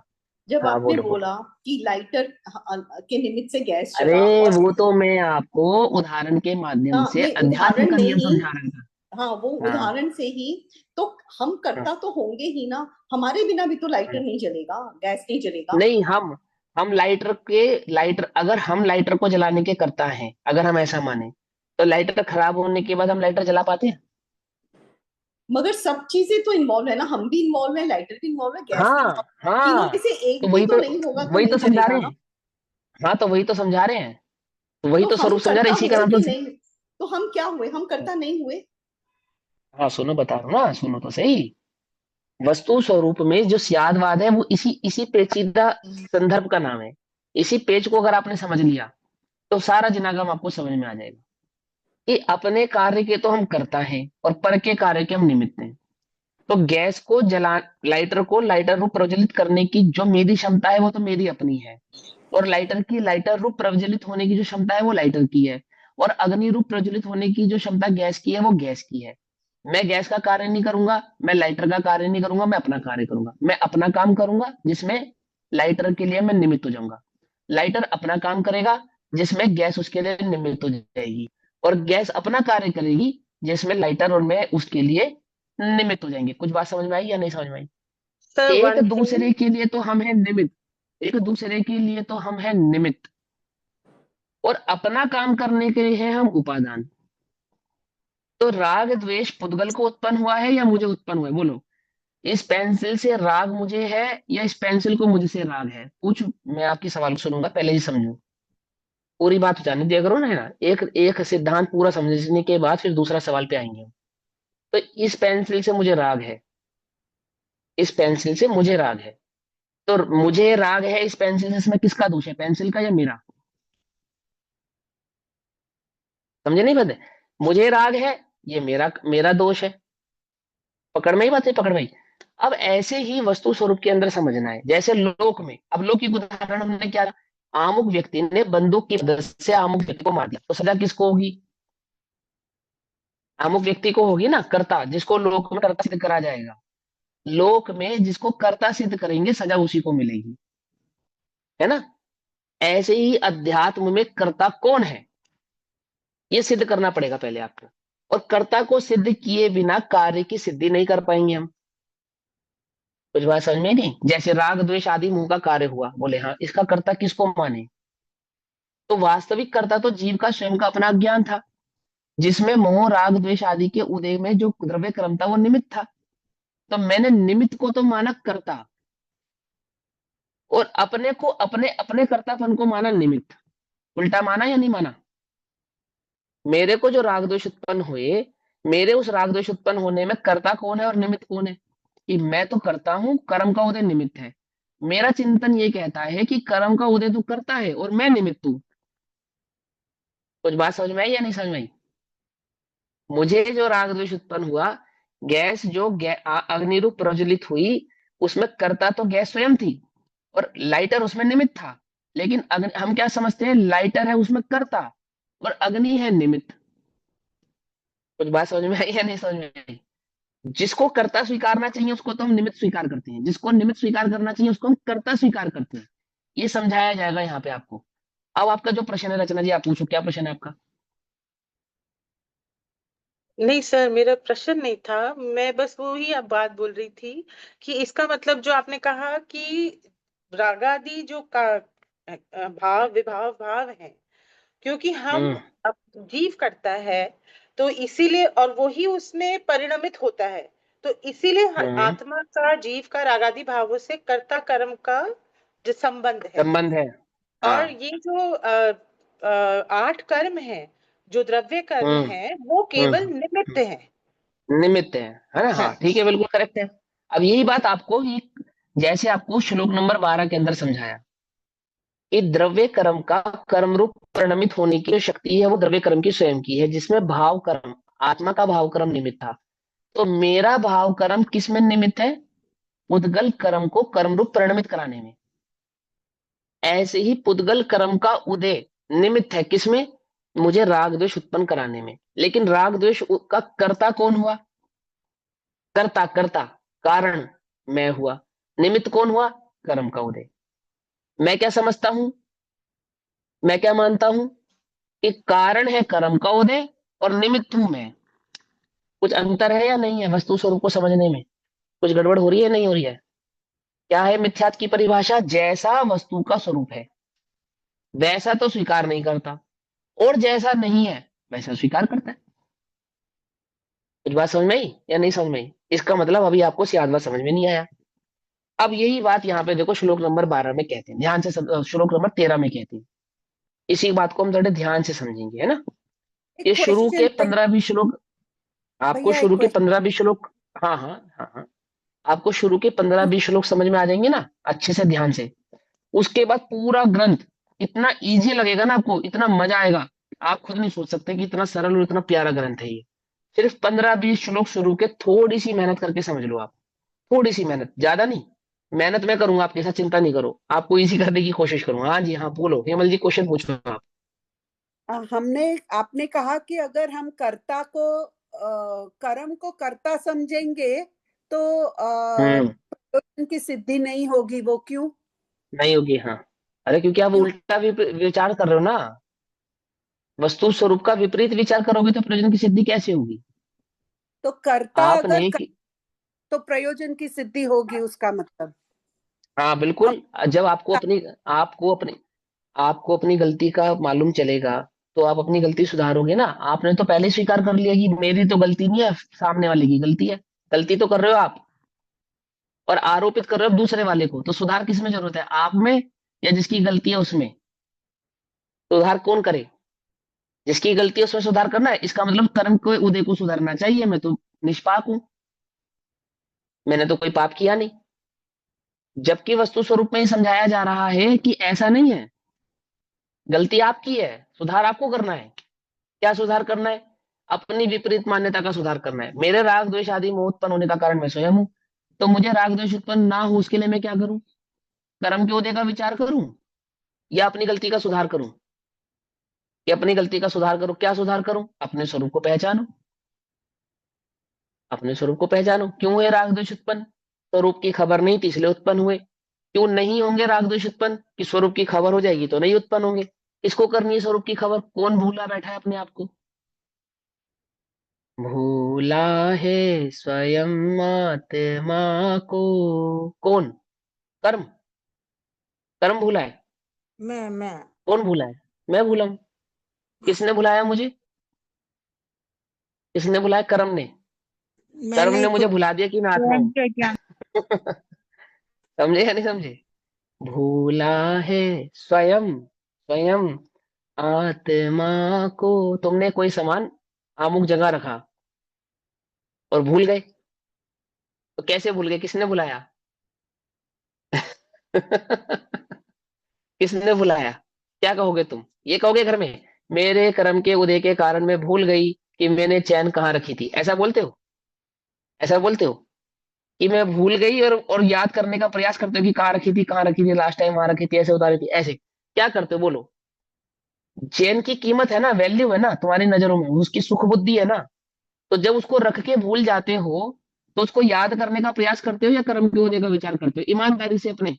Speaker 3: जब
Speaker 1: हाँ,
Speaker 3: आपने
Speaker 1: बोलो बोलो।
Speaker 3: बोला कि लाइटर के निमित्त से गैस
Speaker 1: अरे
Speaker 3: चला और
Speaker 1: वो तो मैं आपको उदाहरण के माध्यम
Speaker 3: हाँ,
Speaker 1: से
Speaker 3: नहीं
Speaker 1: अध्यात्म
Speaker 3: उदाहरण
Speaker 1: का नियम
Speaker 3: नहीं,
Speaker 1: समझा रहा था।
Speaker 3: हाँ वो
Speaker 1: हाँ
Speaker 3: उदाहरण से ही तो हम
Speaker 1: हाँ
Speaker 3: करता तो होंगे ही ना, हमारे बिना भी तो लाइटर
Speaker 1: हाँ।
Speaker 3: नहीं जलेगा, गैस नहीं जलेगा।
Speaker 1: नहीं, हम लाइटर, अगर हम लाइटर को जलाने के करता हैं, अगर हम ऐसा माने, तो लाइटर खराब होने के बाद हम लाइटर जला पाते हैं?
Speaker 3: मगर सब चीजें तो इन्वॉल्व है ना, हम भी इन्वॉल्व है, लाइटर भी इन्वॉल्व है, गैस भी
Speaker 1: हाँ
Speaker 3: involved है। तीनों में
Speaker 1: हाँ,
Speaker 3: से
Speaker 1: तो
Speaker 3: एक भी तो नहीं होगा तो
Speaker 1: वही
Speaker 3: नहीं
Speaker 1: तो समझा
Speaker 3: चलेगा
Speaker 1: रहे
Speaker 3: ना।
Speaker 1: हैं। हाँ, तो वही तो समझा रहे हैं, तो वही
Speaker 3: तो
Speaker 1: तो
Speaker 3: हम
Speaker 1: स्वरूप समझा
Speaker 3: करता
Speaker 1: रहे हैं, इसी का
Speaker 3: हुए
Speaker 1: नाम
Speaker 3: कि
Speaker 1: तो।
Speaker 3: नहीं, तो हम क्या हुए, हम करता नहीं हुए।
Speaker 1: हाँ सुनो, बता रहा हूँ ना, सुनो तो सही। वस्तु स्वरूप में जो स्यादवाद है वो इसी इसी पेचीदा संदर्भ का नाम है। इसी पेज को अगर आपने समझ लिया तो सारा जिनागम आपको समझ में आ जाएगा कि अपने कार्य के तो हम करता है और पर के कार्य के हम निमित्त हैं। तो गैस को जला लाइटर रूप प्रज्वलित करने की जो मेरी क्षमता है वो तो मेरी अपनी है, और लाइटर रूप प्रज्वलित होने की जो क्षमता है वो लाइटर की है, और अग्नि रूप प्रज्वलित होने की जो क्षमता गैस की है वो गैस की है। मैं गैस का कार्य नहीं करूंगा, मैं लाइटर का कार्य नहीं करूंगा, मैं अपना कार्य करूंगा। मैं अपना काम करूंगा जिसमें लाइटर के लिए मैं निमित्त हो जाऊंगा। लाइटर अपना काम करेगा जिसमें गैस उसके लिए निमित्त हो जाएगी, और गैस अपना कार्य करेगी जिसमें लाइटर और मैं उसके लिए निमित्त हो जाएंगे। कुछ बात समझ में आई या नहीं समझ में आई?
Speaker 6: सर
Speaker 1: एक
Speaker 6: वन थिंग,
Speaker 1: दूसरे के लिए तो हम हैं निमित्त, एक दूसरे के लिए तो हम हैं निमित्त, और अपना काम करने के लिए हैं हम उपादान। तो राग द्वेष पुद्गल को उत्पन्न हुआ है या मुझे उत्पन्न हुआ है? बोलो। इस पेंसिल से राग मुझे है या इस पेंसिल को मुझसे राग है? पूछ, मैं आपकी सवाल सुनूंगा, पहले ही समझो, पूरी बात जाने दिया करो ना, है ना। एक एक सिद्धांत पूरा समझने के बाद फिर दूसरा सवाल पे आएंगे हम। तो इस पेंसिल से मुझे राग है, इस पेंसिल से मुझे राग है, तो मुझे राग है इस पेंसिल से, इसमें किसका दोष है? पेंसिल का या मेरा? समझे नहीं बात? मुझे राग है, ये मेरा मेरा दोष है। पकड़ में ही बात है, पकड़ में ही। अब ऐसे ही वस्तु स्वरूप के अंदर समझना है, जैसे लोक में। अब लौकिक उदाहरण हमने क्या, आमुक व्यक्ति ने बंदूक की मदद से आमुक व्यक्ति को मार दिया, तो सजा किसको होगी? अमुक व्यक्ति को होगी ना, कर्ता, जिसको लोक में कर्ता सिद्ध करा जाएगा। लोक में जिसको कर्ता सिद्ध करेंगे सजा उसी को मिलेगी, है ना। ऐसे ही अध्यात्म में कर्ता कौन है ये सिद्ध करना पड़ेगा पहले आपको, और कर्ता को सिद्ध किए बिना कार्य की सिद्धि नहीं कर पाएंगे हम। कुछ बात समझ में नहीं? जैसे राग द्वेष आदि मुंह का कार्य हुआ, बोले हाँ, इसका कर्ता किसको माने? तो वास्तविक कर्ता तो जीव का स्वयं का अपना ज्ञान था, जिसमें मोह राग द्वेष आदि के उदय में जो द्रव्य क्रम था वो निमित्त था। तो मैंने निमित्त को तो माना कर्ता, और अपने को अपने अपने कर्तापन को माना निमित्त। उल्टा माना या नहीं माना? मेरे को जो राग द्वेष उत्पन्न हुए, मेरे उस राग द्वेष उत्पन्न होने में कर्ता कौन है और निमित्त कौन है? कि मैं तो करता हूं, कर्म का उदय निमित्त है। मेरा चिंतन ये कहता है कि कर्म का उदय तो करता है और मैं निमित्त हूं। कुछ बात समझ में आई या नहीं समझ में आई? मुझे जो राग द्वेष उत्पन्न हुआ, गैस जो अग्नि रूप प्रज्वलित हुई, उसमें कर्ता तो गैस स्वयं थी और लाइटर उसमें निमित्त था। लेकिन हम क्या समझते हैं, लाइटर है उसमें कर्ता और अग्नि है निमित्त। कुछ बात समझ में आई या नहीं समझ में आई? जिसको कर्ता स्वीकारना चाहिए उसको तो हम निमित्त स्वीकार करते हैं, जिसको निमित्त स्वीकार करना चाहिए उसको हम कर्ता स्वीकार करते हैं। ये समझाया जाएगा यहाँ पे आपको। अब आपका जो प्रश्न है रचना जी, आप पूछो, क्या प्रश्न है आपका?
Speaker 6: नहीं सर, मेरा प्रश्न नहीं था, मैं बस वो ही अब बात बोल रही थी कि इसका मतलब जो आपने कहा कि रागादि जो का भाव विभाव भाव है, क्योंकि हम
Speaker 1: हम्म
Speaker 6: अब जीव करता है तो इसीलिए, और वो ही उसमें परिणमित होता है, तो इसीलिए
Speaker 1: हम्म,
Speaker 6: आत्मा का जीव का रागादि भावों से कर्ता कर्म का जो संबंध है।
Speaker 1: संबंध है। हाँ।
Speaker 6: और ये जो 8 कर्म है, जो द्रव्य कर्म
Speaker 1: हम्म
Speaker 6: है, वो केवल
Speaker 1: हम्म
Speaker 6: निमित्त है।
Speaker 1: निमित्त है ना? हाँ ठीक है, बिल्कुल करेक्ट है। अब यही बात आपको जैसे आपको श्लोक नंबर 12 के अंदर समझाया कि द्रव्य कर्म का कर्म रूप परिणमित होने की जो शक्ति है वो द्रव्य कर्म की स्वयं की है, जिसमें भाव कर्म, आत्मा का भाव कर्म निमित्त था। तो मेरा भाव कर्म किस में निमित्त है? पुद्गल कर्म को कर्म रूप परिणमित कराने में। ऐसे ही पुद्गल कर्म का उदय निमित्त है किसमें? मुझे राग द्वेष उत्पन्न कराने में। लेकिन राग द्वेष का कर्ता कौन हुआ? कर्ता कर्ता कारण मैं हुआ। निमित्त कौन हुआ? कर्म का उदय। मैं क्या समझता हूं, मैं क्या मानता हूं कि कारण है कर्म का उदय और निमित्त हूं मैं। कुछ अंतर है या नहीं है वस्तु स्वरूप को समझने में? कुछ गड़बड़ हो रही है, नहीं हो रही है? क्या है मिथ्यात्व की परिभाषा? जैसा वस्तु का स्वरूप है वैसा तो स्वीकार नहीं करता, और जैसा नहीं है वैसा स्वीकार करता है। कुछ बात समझ में आई या नहीं समझ में आई? इसका मतलब अभी आपको सियादवा समझ में नहीं आया। अब यही बात यहाँ पे देखो श्लोक नंबर 12 में कहते हैं, ध्यान से श्लोक नंबर 13 में कहते हैं। इसी बात को हम थोड़े ध्यान से समझेंगे, है ना?
Speaker 4: एक
Speaker 1: ये शुरू के
Speaker 4: क्वेश्चन
Speaker 1: 15-20 श्लोक आपको
Speaker 4: भैया, एक
Speaker 1: शुरू के
Speaker 4: क्वेश्चन।
Speaker 1: 15-20 श्लोक, हाँ हाँ हाँ हाँ, आपको शुरू के 15-20 श्लोक समझ में आ जाएंगे ना अच्छे से ध्यान से। उसके बाद पूरा ग्रंथ इतना इजी लगेगा ना आपको, इतना मजा आएगा, आप खुद नहीं सोच सकते कि इतना सरल और इतना प्यारा ग्रंथ है ये। सिर्फ 15-20 श्लोक शुरू के थोड़ी सी मेहनत करके समझ लो आप। थोड़ी सी मेहनत, ज्यादा नहीं। मेहनत मैं करूंगा आपके साथ, चिंता नहीं करो, आपको इजी करने की कोशिश करूंगा। हाँ जी हाँ, बोलो हेमल जी, क्वेश्चन पूछो आप।
Speaker 4: हमने आपने कहा कि अगर हम कर्ता को कर्म को कर्ता समझेंगे तो
Speaker 1: हम्म।
Speaker 4: प्रयोजन की सिद्धि नहीं होगी, वो क्यों?
Speaker 1: नहीं होगी, हाँ। अरे क्योंकि आप
Speaker 4: क्यों?
Speaker 1: उल्टा विचार कर रहे हो ना। वस्तु स्वरूप का विपरीत विचार करोगे तो प्रयोजन की सिद्धि कैसे होगी?
Speaker 4: तो कर्ता अगर
Speaker 1: आपने
Speaker 4: तो प्रयोजन की सिद्धि होगी, उसका मतलब।
Speaker 1: हाँ
Speaker 4: अब
Speaker 1: बिल्कुल। जब आपको अपनी गलती का मालूम चलेगा तो आप अपनी गलती सुधारोगे ना। आपने तो पहले ही स्वीकार कर लिया कि मेरी तो गलती नहीं है, सामने वाले की गलती है। गलती तो कर रहे हो आप, और आरोपित कर रहे हो दूसरे वाले को। तो सुधार किस में जरूरत है, आप में या जिसकी गलती है उसमें? सुधार कौन करे? जिसकी गलती है उसमें सुधार करना है। इसका मतलब कर्म को उदय को सुधारना चाहिए। मैं तो निष्पाप हूं, मैंने तो कोई पाप किया नहीं। जबकि वस्तु स्वरूप में ही समझाया जा रहा है कि ऐसा नहीं है, गलती आपकी है, सुधार आपको करना है। क्या सुधार करना है? अपनी विपरीत मान्यता का सुधार करना है। मेरे राग द्वेष आदि मोह उत्पन्न होने का कारण मैं स्वयं हूं। तो मुझे राग द्वेष उत्पन्न ना हो उसके लिए मैं क्या करूं? कर्म के उदय का विचार करूं या अपनी गलती का सुधार करूं? या अपनी गलती का सुधार करूं? क्या सुधार करूं? अपने स्वरूप को पहचानो। अपने स्वरूप को पहचानो। क्यों हुए राग द्वेष उत्पन्न? स्वरूप की खबर नहीं थी इसलिए उत्पन्न हुए। क्यों नहीं होंगे राग द्वेष उत्पन्न? कि स्वरूप की खबर हो जाएगी तो नहीं उत्पन्न होंगे। किसको करनी है स्वरूप की खबर? कौन भूला बैठा है अपने आप को? भूला है स्वयं आत्मा को। कौन? कर्म। कर्म भूला है।
Speaker 4: मैं
Speaker 1: कौन भूला है? मैं भूला हूं। किसने भुलाया मुझे? किसने बुलाया? कर्म ने। कर्म
Speaker 4: मैंने
Speaker 1: ने
Speaker 4: ही
Speaker 1: मुझे
Speaker 4: खुद।
Speaker 1: भुला दिया कि मैं आत्मा हूं। समझे या नहीं समझे? भूला है स्वयं, स्वयं आत्मा को। तुमने कोई सामान अमुक जगह रखा और भूल गए। तो कैसे भूल गए? किसने बुलाया? किसने बुलाया? क्या कहोगे तुम? ये कहोगे घर में, मेरे कर्म के उदय के कारण मैं भूल गई कि मैंने चैन कहाँ रखी थी। ऐसा बोलते हो? ऐसा बोलते हो कि मैं भूल गई, और याद करने का प्रयास करते हो कि कहाँ रखी थी, कहाँ रखी थी, लास्ट टाइम वहां रखी थी, ऐसे उतारी थी, ऐसे क्या करते हो बोलो? चैन की कीमत है ना, वैल्यू है ना तुम्हारी नजरों में, उसकी सुख बुद्धि है ना। तो जब उसको रख के भूल जाते हो तो उसको याद करने का प्रयास करते हो या कर्म के होने का विचार करते हो? ईमानदारी से अपने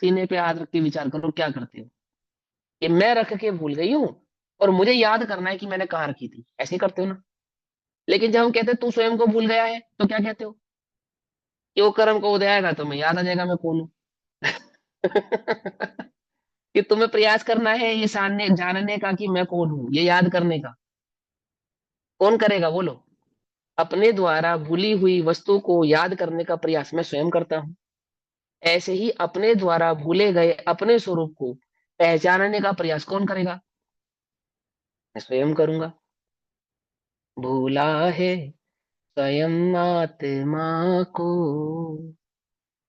Speaker 1: सीने पे हाथ रख के विचार करो, क्या करते हो? कि मैं रख के भूल गई हूँ और मुझे याद करना है कि मैंने कहाँ रखी थी, ऐसे करते हो ना? लेकिन जब हम कहते हैं तू स्वयं को भूल गया है, तो क्या कहते हो? कि वो कर्म को उदय आएगा तो मैं याद आ जाएगा मैं कौन हूँ। कि तुम्हें प्रयास करना है ये जानने का कि मैं कौन हूं, ये याद करने का। कौन करेगा बोलो? अपने द्वारा भूली हुई वस्तु को याद करने का प्रयास मैं स्वयं करता हूं। ऐसे ही अपने द्वारा भूले गए अपने स्वरूप को पहचानने का प्रयास कौन करेगा? मैं स्वयं करूंगा। भूला है स्वयं आत्मा को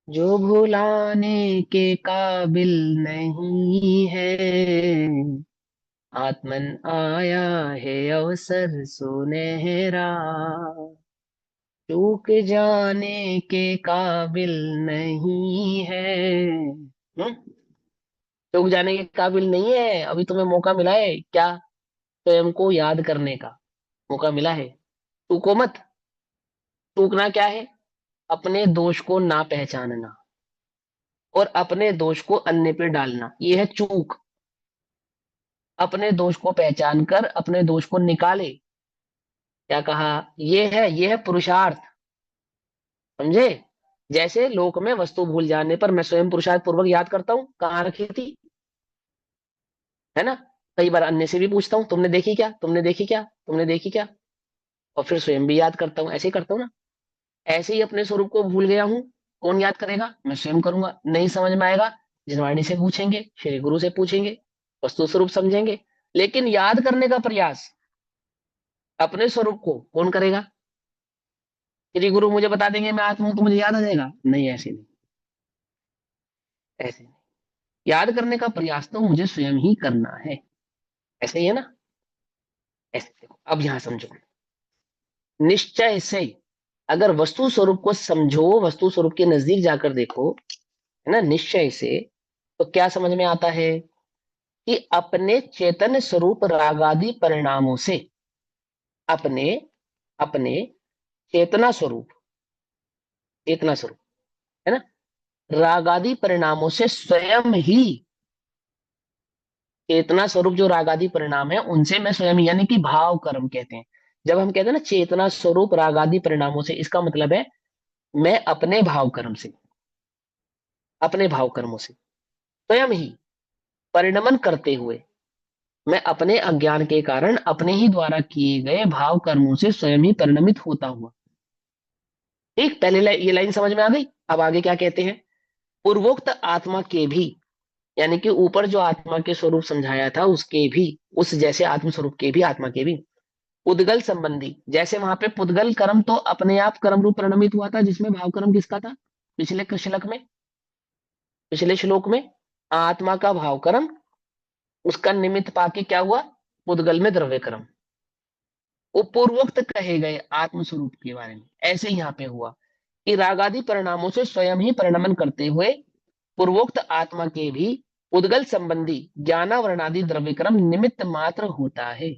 Speaker 1: जो भुलाने के काबिल नहीं है, आत्मन आया है अवसर सुनहरा, चूक जाने के काबिल नहीं है। चूक जाने के काबिल नहीं है, अभी तुम्हें मौका मिला है क्या? स्वयं को याद करने का मौका मिला है। चूको मत। चूकना क्या है? अपने दोष को ना पहचानना और अपने दोष को अन्य पे डालना, ये है चूक। अपने दोष को पहचान कर अपने दोष को निकाले। क्या कहा? ये है पुरुषार्थ। समझे? जैसे लोक में वस्तु भूल जाने पर मैं स्वयं पुरुषार्थ पूर्वक याद करता हूं कहाँ रखी थी, है ना। कई बार अन्य से भी पूछता हूँ, तुमने देखी क्या, तुमने देखी क्या, तुमने देखी क्या, और फिर स्वयं भी याद करता हूँ। ऐसे ही करता हूँ ना। ऐसे ही अपने स्वरूप को भूल गया हूँ, कौन याद करेगा? मैं स्वयं करूंगा। नहीं समझ में आएगा, जिनवाणी से पूछेंगे, श्री गुरु से पूछेंगे, वस्तु स्वरूप समझेंगे। लेकिन याद करने का प्रयास अपने स्वरूप को कौन करेगा? श्री गुरु मुझे बता देंगे मैं आत्मा हूं तो मुझे याद आ जाएगा? नहीं, ऐसे नहीं, ऐसे नहीं। याद करने का प्रयास तो मुझे स्वयं ही करना है। ऐसे ही है ना। ऐसे देखो, अब यहां समझो। निश्चय से अगर वस्तु स्वरूप को समझो, वस्तु स्वरूप के नजदीक जाकर देखो, है ना, निश्चय से, तो क्या समझ में आता है कि अपने चेतन स्वरूप रागादि परिणामों से, अपने अपने चेतना स्वरूप, चेतना स्वरूप, है ना, रागादि परिणामों से स्वयं ही, चेतना स्वरूप जो रागादि परिणाम है उनसे मैं स्वयं, यानी कि भाव कर्म कहते हैं। जब हम कहते हैं ना चेतना स्वरूप रागादि परिणामों से, इसका मतलब है मैं अपने भाव कर्म से, अपने भाव कर्मों से स्वयं ही परिणमन करते हुए, मैं अपने अज्ञान के कारण अपने ही द्वारा किए गए भाव कर्मों से स्वयं ही परिणमित होता हुआ। ठीक, पहले ये लाइन समझ में आ गई। अब आगे क्या कहते हैं? पूर्वोक्त आत्मा के भी, यानी कि ऊपर जो आत्मा के स्वरूप समझाया था उसके भी, उस जैसे आत्म स्वरूप के भी, आत्मा के भी पुद्गल संबंधी, जैसे वहां पे पुद्गल कर्म तो अपने आप कर्म रूप परिणमित हुआ था, जिसमें भाव कर्म किसका था? पिछले श्लोक में, पिछले श्लोक में आत्मा का भाव कर्म, उसका निमित्त पाके क्या हुआ? पुद्गल में द्रव्य कर्म। वो पूर्वोक्त कहे गए आत्म स्वरूप के बारे में ऐसे यहाँ पे हुआ कि रागादि परिणामों से स्वयं ही परिणमन करते हुए पूर्वोक्त आत्मा के भी उद्गल संबंधी ज्ञानावरणादि द्रव्य कर्म निमित्त मात्र होता है।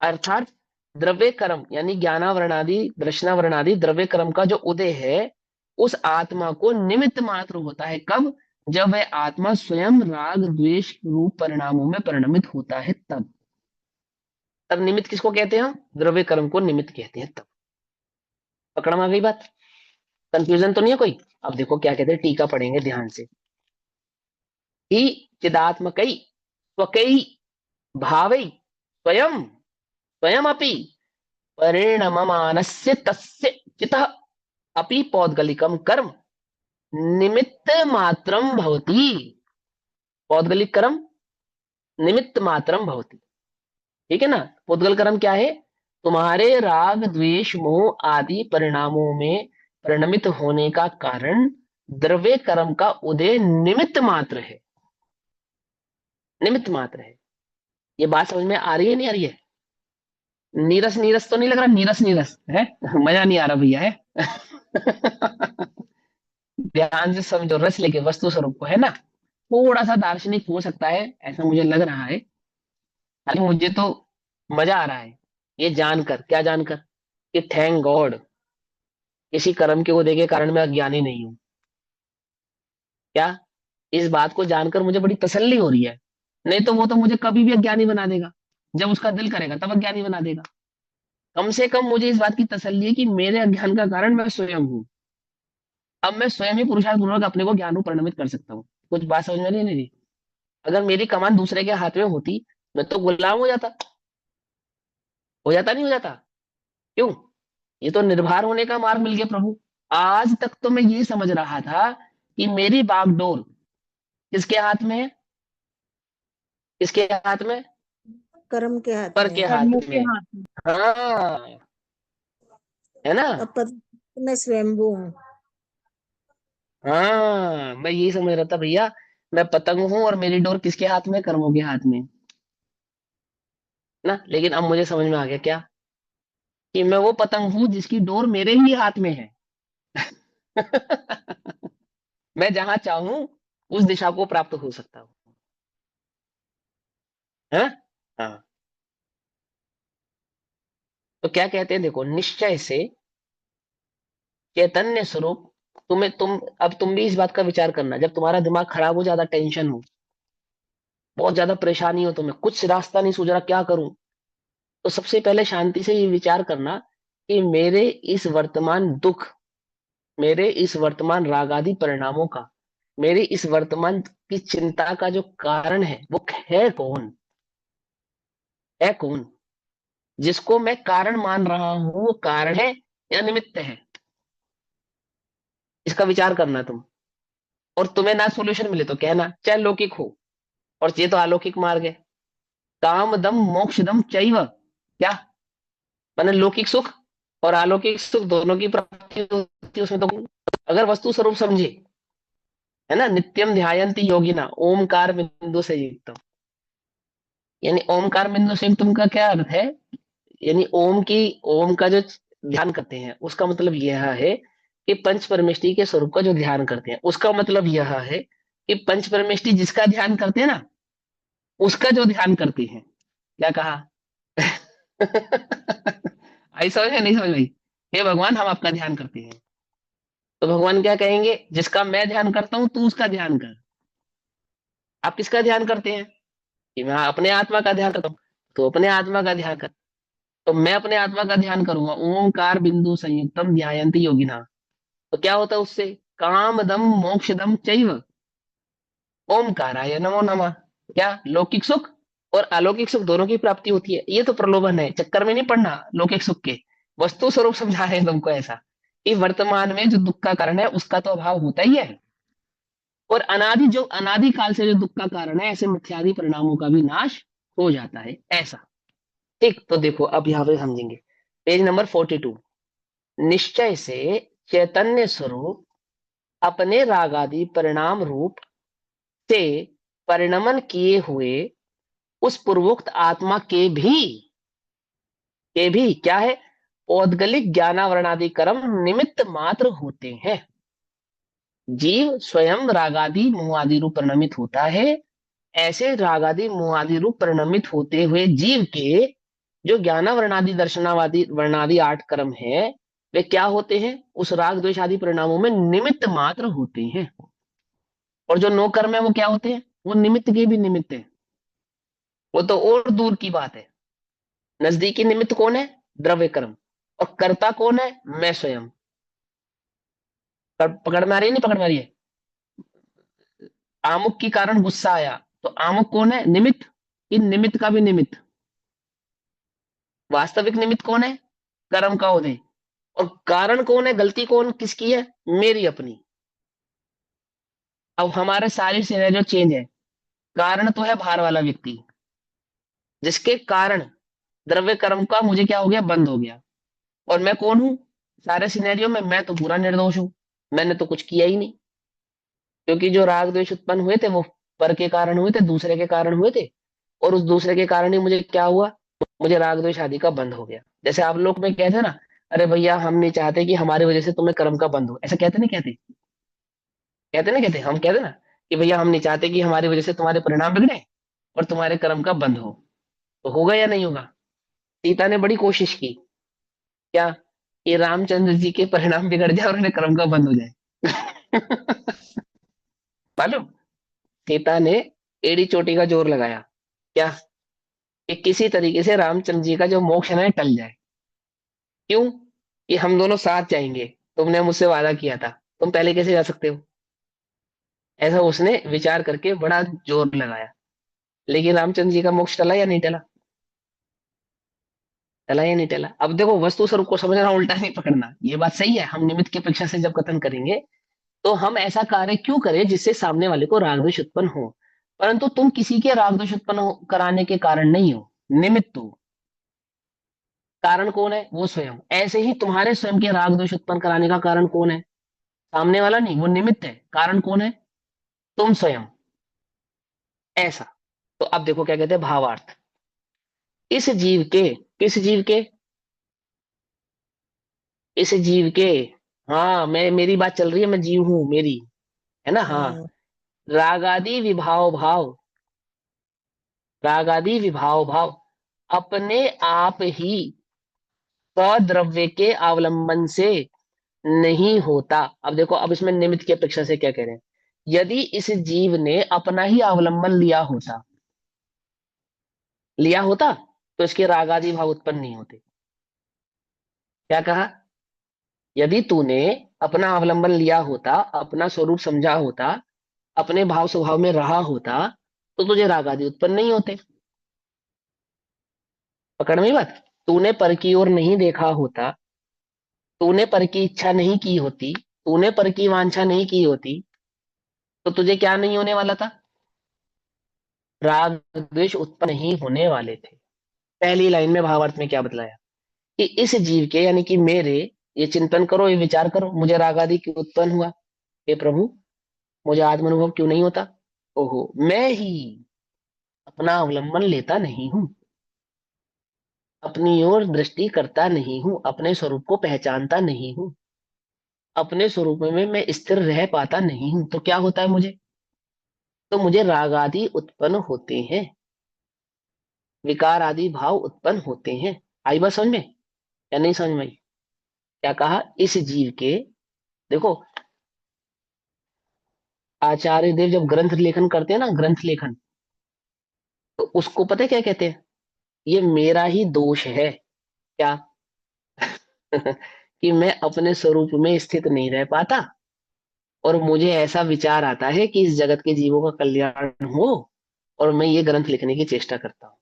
Speaker 1: अर्थात द्रव्य कर्म यानी ज्ञानावरणादि दर्शनावरणादि द्रव्य कर्म का जो उदय है उस आत्मा को निमित्त मात्र होता है। कब? जब वह आत्मा स्वयं राग द्वेष रूप परिणामों में परिणमित होता है, तब। तब निमित्त किसको कहते हैं? हम द्रव्य कर्म को निमित्त कहते हैं। तब पकड़ में आ गई बात? कंफ्यूजन तो नहीं है कोई? अब देखो क्या कहते हैं, टीका पढ़ेंगे ध्यान से। ही चिदात्मकई स्वकई भावई स्वयं स्वयमपि परिणममानस्य तस्य चितः अपि पौद्गलिकम कर्म निमित्त मात्रम भवति। पौद्गलिक कर्म निमित्त मात्रम भवति। ठीक है ना। पौद्गल कर्म क्या है? तुम्हारे राग द्वेष मोह आदि परिणामों में परिणमित होने का कारण द्रव्य कर्म का उदय निमित्त मात्र है, निमित्त मात्र है। ये बात समझ में आ रही है नहीं आ रही है? नीरस नीरस तो नहीं लग रहा? नीरस नीरस है? मजा नहीं आ रहा भैया है? ध्यान से समझो, रस लेके वस्तु स्वरूप को, है ना। थोड़ा सा दार्शनिक हो सकता है ऐसा मुझे लग रहा है, हालांकि मुझे तो मजा आ रहा है ये जानकर। क्या जानकर? कि थैंक गॉड किसी कर्म के उदय के कारण मैं अज्ञानी नहीं हूं। क्या? इस बात को जानकर मुझे बड़ी तसल्ली हो रही है। नहीं तो वो तो मुझे कभी भी अज्ञानी बना देगा, जब उसका दिल करेगा तब अज्ञानी बना देगा। कम से कम मुझे इस बात की तसल्ली है कि मेरे अज्ञान का कारण मैं स्वयं हूँ। अब मैं स्वयं ही पुरुषार्थ पूर्वक अपने को ज्ञान रूप परिणमित कर सकता हूँ। कुछ बात समझ में नहीं रही? अगर मेरी कमान दूसरे के हाथ में होती मैं तो गुलाम हो जाता। हो जाता नहीं हो जाता? क्यों? ये तो निर्भर होने का मार्ग मिल गया प्रभु। आज तक तो मैं ये समझ रहा था कि मेरी बागडोर किसके हाथ में है? किसके हाथ में?
Speaker 5: कर्म के हाथ
Speaker 1: पर
Speaker 5: में
Speaker 1: के
Speaker 5: है।
Speaker 1: हाथ
Speaker 2: कर्मों के
Speaker 1: में।
Speaker 2: हाथ में।
Speaker 1: हाँ, है ना?
Speaker 5: अब पता नहीं मैं स्वयंभू हूँ।
Speaker 1: हाँ, मैं यही समझ रहा था भैया, मैं पतंग हूँ और मेरी डोर किसके हाथ में? कर्मों के हाथ में ना। लेकिन अब मुझे समझ में आ गया क्या, कि मैं वो पतंग हूँ जिसकी डोर मेरे ही हाथ में है। मैं जहां चाहूं उस दिशा को प्राप्त हो सकता हूँ, है? हाँ। तो क्या कहते हैं, देखो, निश्चय से चैतन्य स्वरूप, तुम भी इस बात का विचार करना, जब तुम्हारा दिमाग खराब हो, ज्यादा टेंशन हो, बहुत ज्यादा परेशानी हो, तुम्हें कुछ रास्ता नहीं सूझ रहा क्या करूं, तो सबसे पहले शांति से ये विचार करना कि मेरे इस वर्तमान दुख, मेरे इस वर्तमान राग आदि परिणामों का, मेरी इस वर्तमान की चिंता का जो कारण है वो है कौन? है कौन? जिसको मैं कारण मान रहा हूं, वो कारण है या निमित्त है? इसका विचार करना तुम। और तुम्हें ना सॉल्यूशन मिले तो कहना, चाहे लौकिक हो, और ये तो अलौकिक मार्ग है। काम दम मोक्ष दम चैव, क्या मैंने लौकिक सुख और अलौकिक सुख दोनों की प्राप्ति होती है उसमें तो। अगर वस्तु स्वरूप समझे, है ना, नित्यम ध्यायन्ति योगिना ओमकार बिंदु से युक्तम, यानी ओमकार बिंदु से युक्तम का क्या अर्थ है? यानी ओम का जो ध्यान करते हैं, उसका मतलब यह है कि पंच परमेष्टि के स्वरूप का जो ध्यान करते हैं, उसका मतलब यह है कि पंच परमेष्टि जिसका ध्यान करते हैं ना, उसका जो ध्यान करते हैं। क्या कहा? आई समझ में नहीं समझ में? हे भगवान, हम आपका ध्यान करते हैं। तो भगवान क्या कहेंगे? जिसका मैं ध्यान करता हूं तू उसका ध्यान कर। आप किसका ध्यान करते हैं? कि मैं अपने आत्मा का ध्यान करता हूं, तो अपने आत्मा का ध्यान कर। तो मैं अपने आत्मा का ध्यान करूंगा, ओंकार बिंदु संयुक्तम ध्यायन्ति योगिना। तो क्या होता है उससे? काम दम मोक्ष दम चैव ओमकाराय नमो नमः। क्या? लौकिक सुख और अलौकिक सुख दोनों की प्राप्ति होती है। ये तो प्रलोभन है, चक्कर में नहीं पड़ना लौकिक सुख के। वस्तु स्वरूप समझा रहे हैं तुमको ऐसा, कि वर्तमान में जो दुख का कारण है उसका तो अभाव होता ही है, और अनादि काल से जो दुख का कारण है, ऐसे मिथ्यादि परिणामों का भी नाश हो जाता है, ऐसा। ठीक, तो देखो अब यहाँ पे समझेंगे। Page number 42। निश्चय से चैतन्य स्वरूप अपने रागादि परिणाम रूप से परिणमन किए हुए उस पूर्वोक्त आत्मा के भी क्या है? औद्गलिक ज्ञानावरणादि कर्म निमित्त मात्र होते हैं। जीव स्वयं रागादि मोहादि रूप परिणमित होता है। ऐसे रागादि मोहादि रूप परिणमित होते हुए जीव के जो ज्ञानावरणादि दर्शनावादि वर्णादि 8 कर्म है, वे क्या होते हैं? उस राग द्वेष आदि परिणामों में निमित्त मात्र होते हैं। और जो 9 कर्म है वो क्या होते हैं? वो निमित्त के भी निमित्त है। वो तो और दूर की बात है। नजदीकी निमित्त कौन है? द्रव्य कर्म। और कर्ता कौन है? मैं स्वयं। पकड़ में आ रही है नहीं पकड़ में आ रही है? आमुक के कारण गुस्सा आया, तो आमुक कौन है? निमित्त। इन निमित्त का भी निमित्त। वास्तविक निमित्त कौन है? कर्म का उदय। और कारण कौन है? गलती कौन किसकी है? मेरी अपनी। अब हमारे सारे सिनेरियो चेंज है। कारण तो है बाहर वाला व्यक्ति, जिसके कारण द्रव्य कर्म का मुझे क्या हो गया? बंद हो गया। और मैं कौन हूं सारे सिनेरियो में? मैं तो पूरा निर्दोष हूं, मैंने तो कुछ किया ही नहीं। क्योंकि जो राग द्वेष उत्पन्न हुए थे वो पर के कारण हुए थे, दूसरे के कारण हुए थे। और उस दूसरे के कारण ही मुझे क्या हुआ? मुझे राग द्वेष आदि का बंद हो गया। जैसे आप लोग में कहते हैं ना, अरे भैया हम नहीं चाहते कि हमारी वजह से तुम्हें कर्म का बंद हो, ऐसा कहते नहीं कहते? कहते ना कहते? हम कहते ना कि भैया हम नहीं चाहते कि हमारी वजह से तुम्हारे परिणाम बिगड़े और तुम्हारे कर्म का बंद हो। तो होगा या नहीं होगा? सीता ने बड़ी कोशिश की, क्या, कि रामचंद्र जी के परिणाम बिगड़ जाए और उन्हें कर्म का बंद हो जाए। मालूम? सीता ने एड़ी चोटी का जोर लगाया, क्या, कि किसी तरीके से रामचंद्र जी का जो मोक्ष है ना टल जाए। क्यों? कि हम दोनों साथ जाएंगे, तुमने मुझसे वादा किया था, तुम पहले कैसे जा सकते हो? ऐसा उसने विचार करके बड़ा जोर लगाया। लेकिन रामचंद्र जी का मोक्ष टला या नहीं टला? टला या नहीं टला? अब देखो, वस्तु स्वरूप को समझना, उल्टा नहीं पकड़ना। ये बात सही है, हम निमित्त की अपेक्षा से जब कथन करेंगे तो हम ऐसा कार्य क्यों करें जिससे सामने वाले को राग द्वेष उत्पन्न हो। परंतु तुम किसी के राग द्वेष उत्पन्न कराने के कारण नहीं हो, निमित्त हो। कारण कौन है? वो स्वयं। ऐसे ही तुम्हारे स्वयं के राग द्वेष उत्पन्न कराने का कारण कौन है? सामने वाला नहीं, वो निमित्त है। कारण कौन है? तुम स्वयं। ऐसा। तो अब देखो क्या कहते हैं भावार्थ। इस जीव के, किस जीव के? इस जीव के, हाँ मैं, मेरी बात चल रही है, मैं जीव हूं, मेरी, है ना? हाँ।
Speaker 5: हाँ,
Speaker 1: रागादि विभाव भाव, रागादि विभाव भाव अपने आप ही सद्रव्य के अवलंबन से नहीं होता। अब देखो, अब इसमें निमित्त की अपेक्षा से क्या कह रहे हैं? यदि इस जीव ने अपना ही अवलंबन लिया होता तो इसके रागादि भाव उत्पन्न नहीं होते। क्या कहा? यदि तूने अपना अवलंबन लिया होता, अपना स्वरूप समझा होता, अपने भाव स्वभाव में रहा होता, तो तुझे राग आदि उत्पन्न नहीं होते। पकड़ में बात। तूने पर की ओर नहीं देखा होता, तूने पर की इच्छा नहीं की होती, तूने पर की वांछा नहीं की होती, तो तुझे क्या नहीं होने वाला था? राग द्वेष उत्पन्न नहीं होने वाले थे। पहली लाइन में भावार्थ में क्या बतलाया कि इस जीव के, यानी कि मेरे, ये चिंतन करो, ये विचार करो, मुझे राग आदि क्यों उत्पन्न हुआ? हे प्रभु, मुझे आत्म अनुभव क्यों नहीं होता? ओहो, मैं ही अपना अवलंबन लेता नहीं हूं, अपनी ओर दृष्टि करता नहीं हूं, अपने स्वरूप को पहचानता नहीं हूं, अपने स्वरूप में मैं स्थिर रह पाता नहीं हूं, तो क्या होता है मुझे? तो मुझे राग आदि उत्पन्न होते हैं, विकार आदि भाव उत्पन्न होते हैं। आई बात समझ में या नहीं समझ में आई? क्या कहा? इस जीव के, देखो, आचार्य देव जब ग्रंथ लेखन करते हैं ना, ग्रंथ लेखन, तो उसको पता है क्या कहते हैं? ये मेरा ही दोष है। क्या? कि मैं अपने स्वरूप में स्थित नहीं रह पाता, और मुझे ऐसा विचार आता है कि इस जगत के जीवों का कल्याण हो, और मैं ये ग्रंथ लिखने की चेष्टा करता हूं।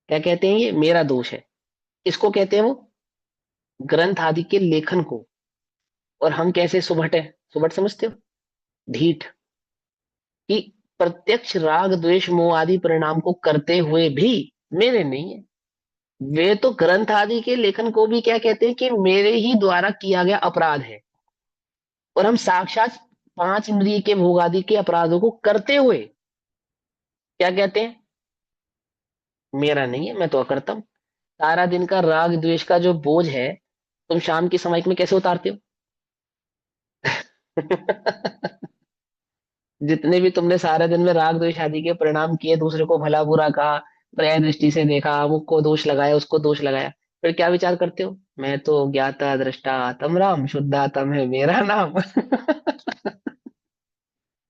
Speaker 1: क्या कहते हैं? ये मेरा दोष है। इसको कहते हैं वो ग्रंथ आदि के लेखन को। और हम कैसे सुभट है? सुभट समझते हो? ढीठ। कि प्रत्यक्ष राग द्वेष मोह आदि परिणाम को करते हुए भी मेरे नहीं है। वे तो ग्रंथ आदि के लेखन को भी क्या कहते हैं कि मेरे ही द्वारा किया गया अपराध है, और हम साक्षात पांच इंद्रिय के भोग आदि के अपराधों को करते हुए क्या कहते हैं? मेरा नहीं है, मैं तो अकर्ता हूं। सारा दिन का राग द्वेष का जो बोझ है, तुम शाम की समय में कैसे उतारते हो? जितने भी तुमने सारे दिन में राग द्वेष आदि के परिणाम किए, दूसरे को भला बुरा कहा, पर्याय दृष्टि से देखा, अमुक को दोष लगाया, उसको दोष लगाया, फिर क्या विचार करते हो? मैं तो ज्ञाता दृष्टा आत्म राम, शुद्धात्म है मेरा नाम।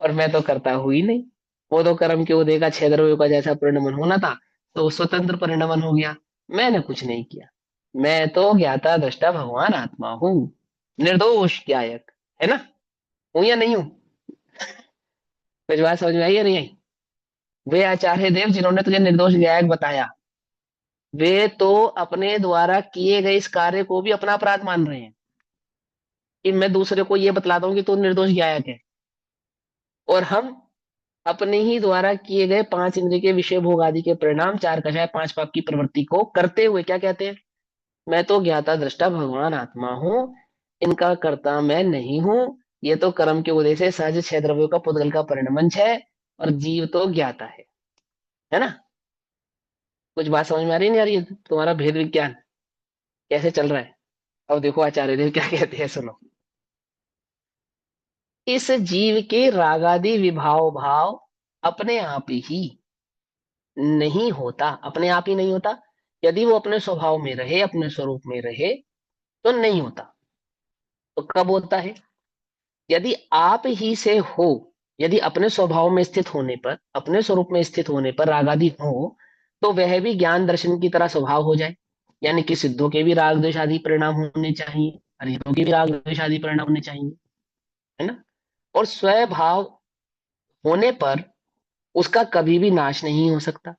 Speaker 1: और मैं तो करता हूं ही नहीं। वो तो कर्म क्यों देगा, छह द्रव्यों का जैसा परिणमन होना था, तो स्वतंत्र परिणमन हो गया। मैंने कुछ नहीं किया। मैं तो ज्ञाता दृष्टा भगवान आत्मा हूँ, निर्दोष ज्ञायक, है ना? हूं या नहीं हूं? कुछ बात समझ में आई या नहीं आई? वे आचार्य देव जिन्होंने तुझे निर्दोष ज्ञायक बताया, वे तो अपने द्वारा किए गए इस कार्य को भी अपना अपराध मान रहे हैं कि मैं दूसरे को ये बतलाता हूं कि तू निर्दोष ज्ञायक है। और हम अपने ही द्वारा किए गए पांच इंद्रिय के विषय भोग आदि के परिणाम, चार कषाय पांच पाप की प्रवृत्ति को करते हुए क्या कहते हैं? मैं तो ज्ञाता दृष्टा भगवान आत्मा हूं, इनका कर्ता मैं नहीं हूं। ये तो कर्म के उदय से सहज छह द्रव्यों का पुद्गल का परिणमन है, और जीव तो ज्ञाता है ना? कुछ बात समझ में आ रही नहीं आ रही है? तुम्हारा भेद विज्ञान कैसे चल रहा है? अब देखो आचार्य देव क्या कहते हैं, सुनो। इस जीव के रागादि विभाव भाव अपने आप ही नहीं होता, अपने आप ही नहीं होता। यदि वो अपने स्वभाव में रहे, अपने स्वरूप में रहे, तो नहीं होता। तो कब होता है? यदि आप ही से हो, यदि अपने स्वभाव में स्थित होने पर, अपने स्वरूप में स्थित होने पर रागादि हो, तो वह भी ज्ञान दर्शन की तरह स्वभाव हो जाए। यानी कि सिद्धों के भी राग द्वेष आदि परिणाम होने चाहिए, हरिहरों के भी राग द्वेष आदि परिणाम होने चाहिए, है ना? और स्वभाव होने पर उसका कभी भी नाश नहीं हो सकता।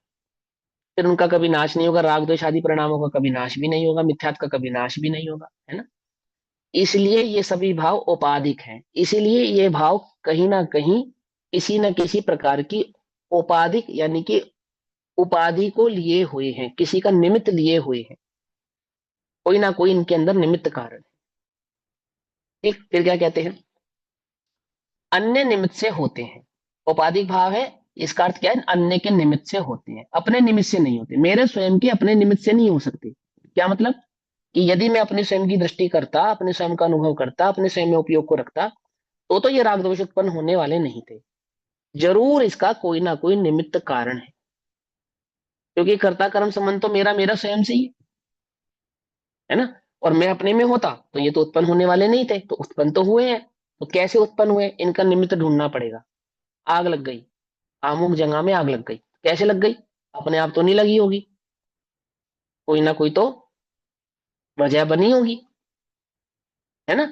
Speaker 1: फिर उनका कभी नाश नहीं होगा, राग द्वेष आदि परिणामों का कभी नाश भी नहीं होगा, मिथ्यात्व का कभी नाश भी नहीं होगा, है ना? इसलिए ये सभी भाव औपाधिक हैं। इसीलिए ये भाव कहीं ना कहीं किसी न किसी प्रकार की औपाधिक, यानी कि उपाधि को लिए हुए हैं, किसी का निमित्त लिए हुए हैं, कोई ना कोई इनके अंदर निमित्त कारण है। ठीक, फिर क्या कहते हैं, अन्य निमित्त से होते हैं। औपाधिक भाव है, इसका अर्थ क्या है, अन्य के निमित्त से होते हैं, अपने निमित्त से नहीं होते। मेरे स्वयं के अपने निमित्त से नहीं हो सकते। क्या मतलब, कि यदि मैं अपने स्वयं की दृष्टि करता, अपने स्वयं का अनुभव करता, अपने स्वयं में उपयोग को रखता, तो ये राग दोष उत्पन्न होने वाले नहीं थे। जरूर इसका कोई ना कोई निमित्त कारण है, क्योंकि कर्ता कर्म संबंध तो मेरा मेरा स्वयं से ही है ना। और मैं अपने में होता तो ये तो उत्पन्न होने वाले नहीं थे, तो उत्पन्न तो हुए हैं। तो कैसे उत्पन्न हुए, इनका निमित्त ढूंढना पड़ेगा। आग लग गई, अमुक जगह में आग लग गई, कैसे लग गई, अपने आप तो नहीं लगी होगी, कोई ना कोई तो वजह बनी होगी, है ना।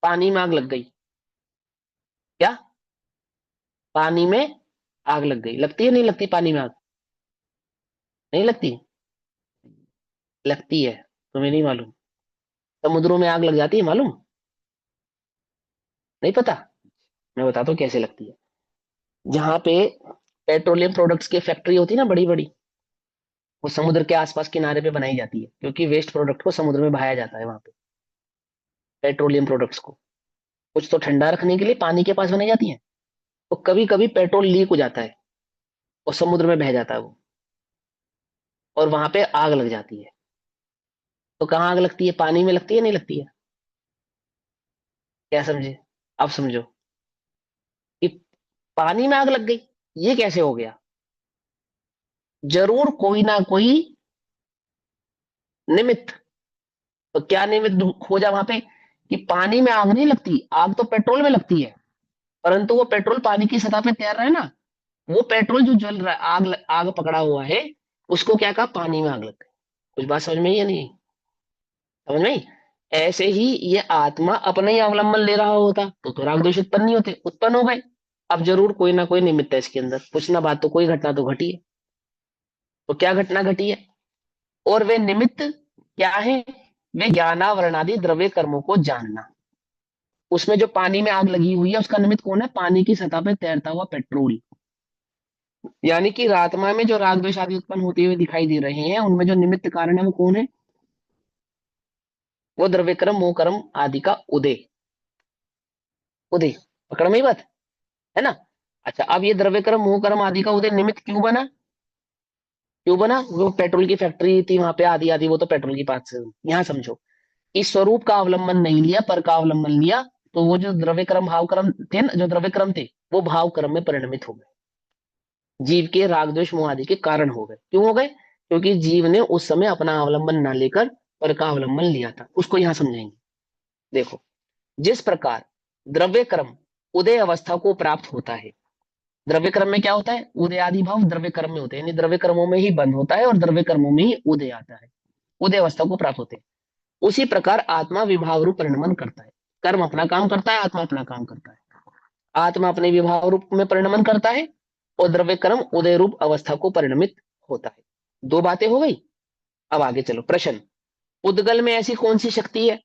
Speaker 1: पानी में आग लग गई, क्या पानी में आग लग गई, लगती है नहीं लगती पानी में आग, नहीं लगती, लगती है, तुम्हें नहीं मालूम। समुद्रों में आग लग जाती है, मालूम नहीं, पता, मैं बताता हूँ कैसे लगती है। जहां पे पेट्रोलियम प्रोडक्ट्स की फैक्ट्री होती है ना, बड़ी बड़ी, वो समुद्र के आसपास किनारे पे बनाई जाती है, क्योंकि वेस्ट प्रोडक्ट को समुद्र में बहाया जाता है वहां पे। पेट्रोलियम प्रोडक्ट्स को कुछ तो ठंडा रखने के लिए पानी के पास बनाई जाती है, तो कभी कभी पेट्रोल लीक हो जाता है और समुद्र में बह जाता है वो, और वहां पे आग लग जाती है। तो कहाँ आग लगती है, पानी में लगती है नहीं लगती है, क्या समझे, अब समझो कि पानी में आग लग गई, ये कैसे हो गया, जरूर कोई ना कोई निमित्त। तो क्या निमित्त खोजा वहां पे, कि पानी में आग नहीं लगती, आग तो पेट्रोल में लगती है, परंतु वो पेट्रोल पानी की सतह पे तैर रहा है ना, वो पेट्रोल जो जल रहा है, आग पकड़ा हुआ है, उसको क्या कहा, पानी में आग लग गई। कुछ बात समझ में ही या नहीं, समझ में आई? ऐसे ही ये आत्मा अपना ही अवलंबन ले रहा होता तो राग द्वेष उत्पन्न नहीं होते, उत्पन्न हो गए। अब जरूर कोई ना कोई निमित्त है इसके अंदर, कुछ ना बात तो कोई घटना तो घटी है। तो क्या घटना घटी है, और वे निमित्त क्या है, वे ज्ञानावरणादि द्रव्य कर्मों को जानना। उसमें जो पानी में आग लगी हुई है, उसका निमित्त कौन है, पानी की सतह पे तैरता हुआ पेट्रोल। यानी कि आत्मा में जो राग द्वेष आदि उत्पन्न होते हुए दिखाई दे रहे हैं, उनमें जो निमित्त कारण है वो कौन है, वो द्रव्य कर्म मोह कर्म आदि का उदय। उदय, पकड़ में ही बात है ना। अच्छा, अब ये द्रव्य कर्म मोह कर्म आदि का उदय निमित्त क्यों बना, क्यों बना, वो पेट्रोल की फैक्ट्री थी वहां पे, आदि आदि, वो तो पेट्रोल की बात से, यहां समझो, इस स्वरूप का अवलंबन नहीं लिया, पर का अवलंबन लिया, तो वो जो द्रव्य कर्म भाव कर्म थे ना, जो द्रव्य कर्म थे, वो भाव कर्म में परिणमित हो गए, जीव के राग द्वेष मोह आदि के कारण हो गए। क्यों हो गए, क्योंकि जीव ने उस समय अपना अवलंबन ना लेकर पर का अवलंबन लिया था। उसको यहां समझेंगे। देखो, जिस प्रकार द्रव्य कर्म उदय अवस्था को प्राप्त होता है, द्रव्य कर्म में क्या होता है, उदय आदि भाव द्रव्य कर्म में होते हैं, यानी द्रव्य कर्मों में ही बंद होता है और द्रव्य कर्मों में ही उदय आता है, उदय अवस्था को प्राप्त होते हैं। उसी प्रकार आत्मा विभाव रूप परिणमन करता है। कर्म अपना काम करता है, आत्मा अपना काम करता है। आत्मा अपने विभाव रूप में परिणमन करता है और द्रव्य कर्म उदय रूप अवस्था को परिणमित होता है। दो बातें हो गई। अब आगे चलो, प्रश्न, उद्गल में ऐसी कौन सी शक्ति है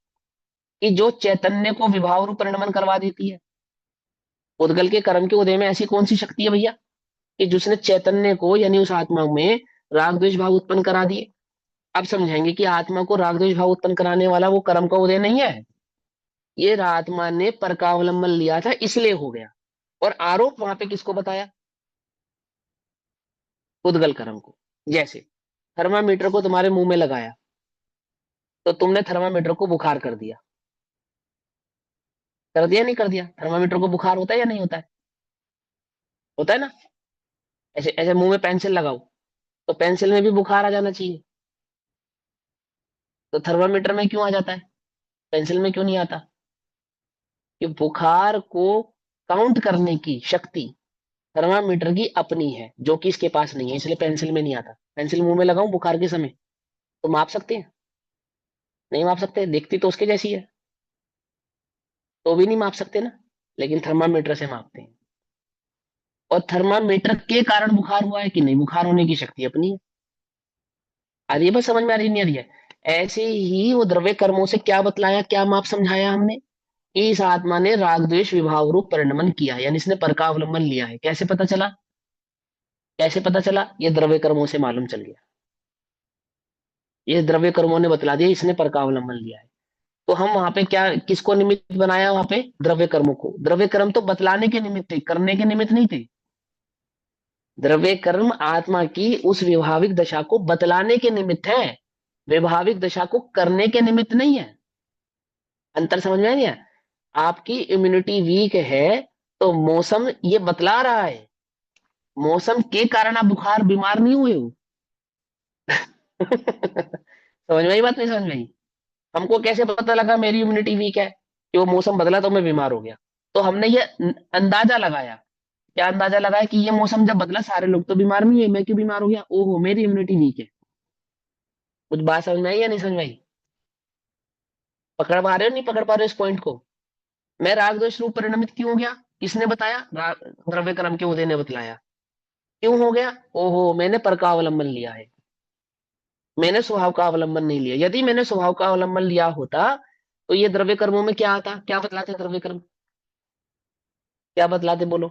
Speaker 1: कि जो चैतन्य को विभाव रूप परिणमन करवा देती है। उद्गल के कर्म के उदय में ऐसी कौन सी शक्ति है भैया, कि जिसने चैतन्य को, यानी उस आत्मा में राग द्वेष भाव उत्पन्न करा दिए। अब समझेंगे कि आत्मा को राग द्वेष भाव उत्पन्न कराने वाला वो कर्म का उदय नहीं है, ये आत्मा ने पर का अवलंबन लिया था इसलिए हो गया। और आरोप वहां पे किसको बताया, उद्गल कर्म को। जैसे थर्मामीटर को तुम्हारे मुंह में लगाया, तो तुमने थर्मामीटर को बुखार कर दिया नहीं कर दिया, थर्मामीटर को बुखार होता है या नहीं होता है, होता है ना। ऐसे ऐसे मुंह में पेंसिल लगाओ, तो पेंसिल में भी बुखार आ जाना चाहिए, तो थर्मामीटर में क्यों आ जाता है, पेंसिल में क्यों नहीं आता। कि बुखार को काउंट करने की शक्ति थर्मामीटर की अपनी है, जो कि इसके पास नहीं है, इसलिए पेंसिल में नहीं आता। पेंसिल मुंह में लगाऊं बुखार के समय, तो माप सकते हैं, नहीं माप सकते, दिखती तो उसके जैसी है, तो भी नहीं माप सकते ना, लेकिन थर्मामीटर से मापते हैं। और थर्मामीटर के कारण बुखार हुआ है कि नहीं, बुखार होने की शक्ति अपनी है। आ रही है बस, समझ में आ रही नहीं आ रही है। ऐसे ही वो द्रव्य कर्मों से क्या बतलाया, क्या माप समझाया हमने, कि इस आत्मा ने राग द्वेष विभाव रूप परिणमन किया, यानी इसने पर का अवलंबन लिया है। कैसे पता चला, कैसे पता चला? ये द्रव्य कर्मों से मालूम चल गया। ये द्रव्य कर्मों ने बतला दिया, इसने पर का अवलंबन लिया है। तो हम वहां पे क्या, किसको निमित्त बनाया? वहां पे द्रव्य कर्मों को। द्रव्य कर्म तो बतलाने के निमित्त थे, करने के निमित्त नहीं थे। द्रव्य कर्म आत्मा की उस विभाविक दशा को बतलाने के निमित्त है, विभाविक दशा को करने के निमित्त नहीं है। अंतर समझ में आ गया? आपकी इम्यूनिटी वीक है तो मौसम ये बतला रहा है, मौसम के कारण आप बुखार बीमार नहीं हुए हो। समझ में आई बात? नहीं समझ में आई? हमको कैसे पता लगा मेरी इम्यूनिटी वीक है? कि वो मौसम बदला तो मैं बीमार हो गया। तो हमने ये अंदाजा लगाया। क्या अंदाजा लगाया? कि ये मौसम जब बदला सारे लोग तो बीमार नहीं हुए, मैं क्यों बीमार हो गया? ओहो, मेरी इम्यूनिटी वीक है। कुछ बात समझ में आई या नहीं समझ में आई? पकड़ पा रहे हो नहीं पकड़ पा रहे हो इस पॉइंट को? मैं राग द्वेष रूप परिणमित क्यों हो गया? किसने बताया? द्रव्य कर्म के उदय ने बतलाया। क्यों हो गया? ओहो, मैंने पर का अवलंबन लिया है, मैंने स्वभाव का अवलंबन नहीं लिया। यदि मैंने स्वभाव का अवलंबन लिया होता तो ये द्रव्य कर्मों में क्या आता? क्या बतलाते द्रव्य कर्म? क्या बतलाते? बोलो,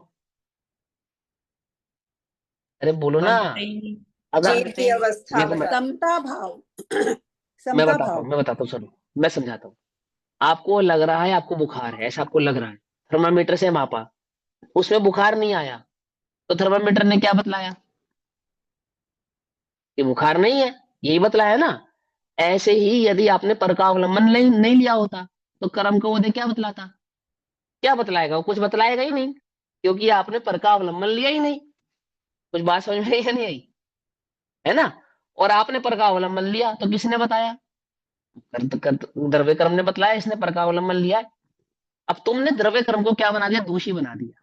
Speaker 1: अरे बोलो ना।
Speaker 2: नहीं।
Speaker 1: अगर
Speaker 4: जीव की अवस्था
Speaker 1: देखो मैं
Speaker 4: समता भाव समता
Speaker 1: बताता
Speaker 4: भाव।
Speaker 1: हूँ, मैं बताता हूँ, सुनो, मैं समझाता हूँ। आपको लग रहा है आपको बुखार है, ऐसा आपको लग रहा है, थर्मामीटर से मापा, उसमें बुखार नहीं आया, तो थर्मामीटर ने क्या बतलाया? कि बुखार नहीं है, यही बतलाया ना। ऐसे ही यदि आपने पर का अवलंबन नहीं लिया होता तो कर्म को उदय क्या बतलाता? क्या बतलाएगा? वो कुछ बतलाएगा ही नहीं, क्योंकि आपने पर का अवलंबन लिया ही नहीं। कुछ बात समझ में आई या नहीं आई? है ना? और आपने पर का अवलंबन लिया तो किसने बताया? द्रव्य कर्म ने बतलाया, इसने पर का अवलंबन लिया है। अब तुमने द्रव्य कर्म को क्या बना दिया? दोषी बना दिया।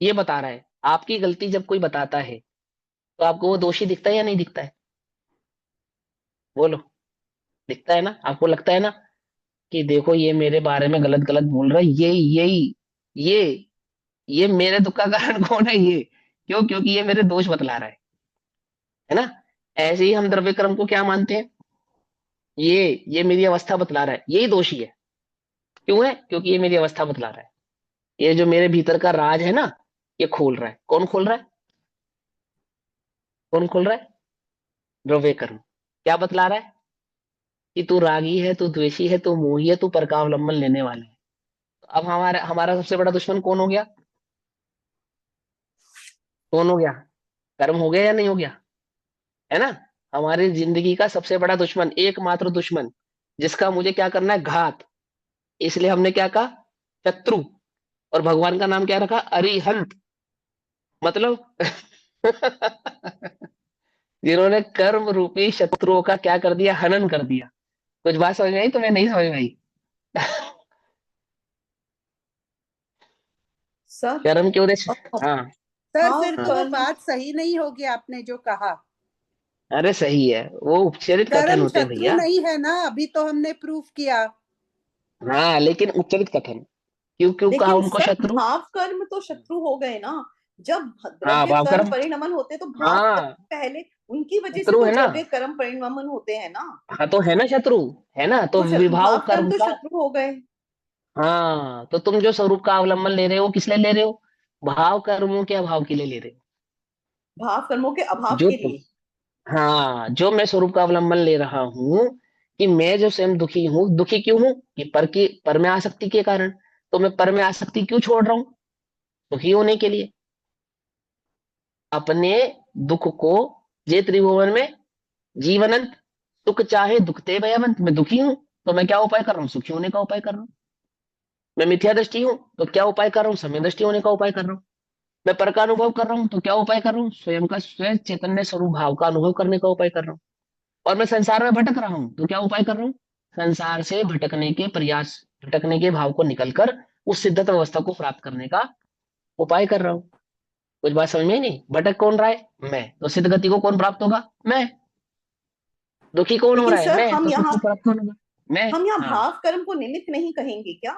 Speaker 1: ये बता रहा है आपकी गलती जब कोई बताता है तो आपको वो दोषी दिखता है या नहीं दिखता है? बोलो, दिखता है ना? आपको लगता है ना कि देखो ये मेरे बारे में गलत गलत बोल रहा है, ये यही ये ये मेरे दुख का कारण कौन है? ये क्यों? क्योंकि ये मेरे दोष बतला रहा है ना? ऐसे ही हम द्रव्य कर्म को क्या मानते हैं? ये मेरी अवस्था बतला रहा है, यही दोषी है। क्यों है? क्योंकि ये मेरी अवस्था बतला रहा है। ये जो मेरे भीतर का राज है ना, ये खोल रहा है। कौन खोल रहा है? कौन खोल रहा है? द्रव्य कर्म। क्या बतला रहा है? कि तू रागी है, तू द्वेषी है, तू मोही है, तू पर का अवलंबन लेने वाला है। तो अब हमारा हमारा सबसे बड़ा दुश्मन कौन हो गया? कौन हो गया? कर्म हो गया या नहीं हो गया? है ना? हमारी जिंदगी का सबसे बड़ा दुश्मन, एकमात्र दुश्मन, जिसका मुझे क्या करना है? घात। इसलिए हमने क्या कहा? शत्रु। और भगवान का नाम क्या रखा? अरिहंत। मतलब जिन्होंने कर्म रूपी शत्रुओं का क्या कर दिया? हनन कर दिया। कुछ बात समझ में आई? तुम्हें नहीं समझ में आई?
Speaker 3: सर
Speaker 1: कर्म के उद्देश्य। हाँ
Speaker 4: सर
Speaker 3: हाँ
Speaker 4: फिर तो वो
Speaker 3: कर्म
Speaker 4: बात सही नहीं होगी आपने जो कहा।
Speaker 1: अरे सही है, वो उपचरित कथन
Speaker 4: कर्म
Speaker 1: होते हैं
Speaker 4: शत्रु
Speaker 1: भैया।
Speaker 4: नहीं है ना, अभी तो हमने प्रूफ किया।
Speaker 1: हाँ, लेकिन उपचरित कथन। क्यों क्यों कहा
Speaker 3: लेकिन
Speaker 1: उनको
Speaker 3: सर
Speaker 1: शत्रु?
Speaker 3: भाव कर्म तो शत्रु हो गए ना। जब
Speaker 1: हाँ,
Speaker 3: द्रव्य
Speaker 1: भाव
Speaker 3: कर्म
Speaker 1: कर्म।
Speaker 3: परिणमन होते तो भाव कर्म
Speaker 1: हाँ,
Speaker 3: पहले, उनकी वजह से
Speaker 1: शत्रु
Speaker 3: तो
Speaker 1: है ना।
Speaker 3: द्रव्य कर्म परिणमन होते हैं ना।
Speaker 1: हाँ, तो है ना शत्रु, है ना? तो
Speaker 3: तो
Speaker 1: विभाव
Speaker 3: भाव कर्म
Speaker 1: कर्म
Speaker 3: तो
Speaker 1: का।
Speaker 3: शत्रु हो गए।
Speaker 1: हाँ, तो तुम जो स्वरूप का अवलंबन ले रहे हो किस लिए ले रहे हो? भाव कर्मों के अभाव के लिए ले रहे
Speaker 3: भाव कर्मों के
Speaker 1: हो
Speaker 3: अभाव
Speaker 1: जो
Speaker 3: के
Speaker 1: तुम।
Speaker 3: लिए।
Speaker 1: हाँ, जो मैं स्वरूप का अवलंबन ले रहा हूँ, कि मैं जो स्वयं दुखी हूँ, दुखी क्यों हूँ? कि पर में आसक्ति के कारण। तो मैं पर में आसक्ति क्यों छोड़ रहा हूँ? दुखी होने के लिए। अपने दुख को, जे त्रिभुवन में जीवनंत, सुख चाहे दुखते भयवंत। मैं दुखी हूं तो मैं क्या उपाय कर रहा हूँ? सुखी होने का उपाय कर रहा हूँ। मैं मिथ्या दृष्टि हूं तो क्या उपाय कर रहा हूँ? समय दृष्टि होने का उपाय कर रहा हूँ। मैं पर का अनुभव कर रहा हूँ तो क्या उपाय कर रहा हूँ? स्वयं का, स्वयं चैतन्य स्वरूप भाव का अनुभव करने का उपाय कर रहा हूँ। और मैं संसार में भटक रहा हूँ तो क्या उपाय कर रहा हूँ? संसार से भटकने के प्रयास, भटकने के भाव को निकलकर उस सिद्धत अवस्था को प्राप्त करने का उपाय कर रहा हूँ। कुछ बात समझ में ही नहीं? भटक कौन रहा है? मैं। तो सिद्ध गति को कौन प्राप्त होगा? मैं। दुखी कौन हो
Speaker 3: लेकिन
Speaker 1: रहा है?
Speaker 3: सर
Speaker 1: मैं। तो सुख को प्राप्त कौन होगा? मैं।
Speaker 3: हम यहाँ
Speaker 1: हाँ,
Speaker 3: भाव कर्म को निमित्त नहीं कहेंगे क्या?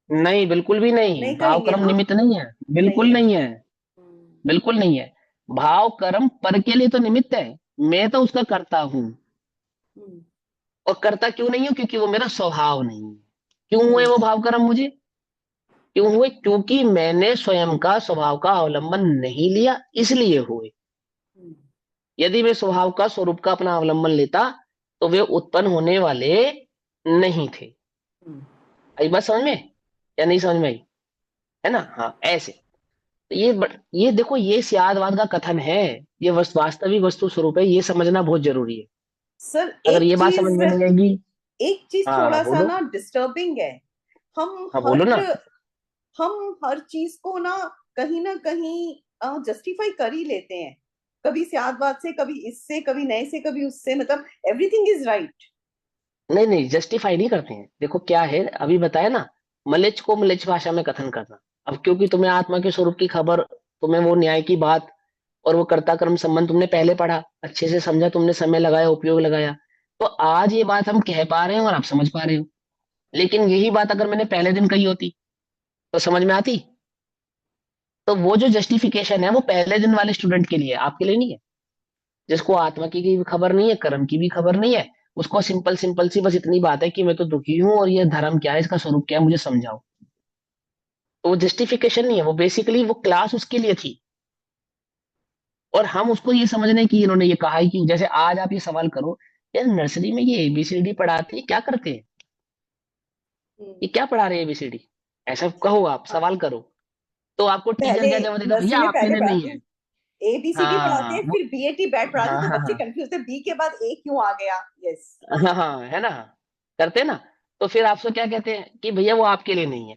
Speaker 1: नहीं, बिल्कुल भी नहीं।
Speaker 3: नहीं
Speaker 1: भाव
Speaker 3: कहेंगे
Speaker 1: कर्म
Speaker 3: ना।
Speaker 1: निमित्त नहीं है,
Speaker 3: नहीं
Speaker 1: बिल्कुल
Speaker 3: है।
Speaker 1: नहीं है, बिल्कुल नहीं है। भाव कर्म पर के लिए तो निमित्त है, मैं तो उसका करता हूँ।
Speaker 3: हम्म,
Speaker 1: और करता क्यों नहीं हूं? क्योंकि वो मेरा स्वभाव नहीं है। क्यों हुए
Speaker 3: हम्म,
Speaker 1: वो भाव कर्म मुझे? क्यों हुए? क्योंकि मैंने स्वयं का स्वभाव का अवलंबन नहीं लिया, इसलिए हुए। यदि मैं स्वभाव का स्वरूप का अपना अवलंबन लेता तो वे उत्पन्न होने वाले नहीं थे। आई बात समझ में या नहीं समझ में आई? है ना? हाँ, ऐसे। तो ये देखो, ये सियादवाद का कथन है, ये वास्तविक वस्तु स्वरूप है, ये समझना बहुत जरूरी है।
Speaker 3: सर
Speaker 1: अगर
Speaker 3: एक
Speaker 1: ये बात समझ
Speaker 3: चीज
Speaker 1: में नहीं आएगी।
Speaker 3: एक चीज
Speaker 1: हाँ
Speaker 3: थोड़ा सा
Speaker 1: बोलो।
Speaker 3: ना डिस्टर्बिंग है। हम
Speaker 1: हाँ बोलो ना।
Speaker 3: हर चीज को ना कहीं जस्टिफाई कर ही लेते हैं, कभी सियादवाद से, कभी इससे, कभी नए से, कभी उससे, मतलब एवरीथिंग इज राइट।
Speaker 1: नहीं नहीं, जस्टिफाई नहीं करते हैं। देखो क्या है, अभी बताया ना, मलेच्छ को मलेच्छ भाषा में कथन करना। अब क्योंकि तुम्हें आत्मा के स्वरूप की खबर, तुम्हें वो न्याय की बात और वो कर्ता कर्म संबंध तुमने पहले पढ़ा, अच्छे से समझा, तुमने समय लगाया, उपयोग लगाया, तो आज ये बात हम कह पा रहे हैं और आप समझ पा रहे हो। लेकिन यही बात अगर मैंने पहले दिन कही होती तो समझ में आती? तो वो जो जस्टिफिकेशन है वो पहले दिन वाले स्टूडेंट के लिए, आपके लिए नहीं है। जिसको आत्मा की भी खबर नहीं है, कर्म की भी खबर नहीं है, उसको सिंपल सिंपल सी बस इतनी बात है कि मैं तो दुखी हूं और ये धर्म क्या है, इसका स्वरूप क्या है, मुझे समझाओ। तो वो जस्टिफिकेशन नहीं है, वो बेसिकली वो क्लास उसके लिए थी। और हम उसको ये समझने की इन्होंने ये कहा है कि जैसे आज आप ये सवाल करो, यार नर्सरी में ये एबीसीडी पढ़ाते हैं, क्या करते हैं, ये क्या पढ़ा रहे हैं एबीसीडी, ऐसा कहो, आप सवाल करो, तो आपको टीचर
Speaker 3: पहले
Speaker 1: क्या जवाब देगा?
Speaker 3: नर्सरी
Speaker 1: भैया
Speaker 3: में
Speaker 1: आपके
Speaker 3: पहले
Speaker 1: लिए नहीं
Speaker 3: पढ़ाते
Speaker 1: है।
Speaker 3: हैं, एबीसीडी पढ़ाते
Speaker 1: हाँ
Speaker 3: हैं, फिर बीएटी बैट पढ़ाते हैं,
Speaker 1: हाँ
Speaker 3: तो
Speaker 1: हाँ
Speaker 3: बच्चे
Speaker 1: हाँ
Speaker 3: कंफ्यूज थे, बी के बाद ए क्यों आ गया। यस।
Speaker 1: हाँ हाँ, है ना, करते हैं ना। तो फिर आपसे क्या कहते हैं कि भैया वो आपके लिए नहीं है,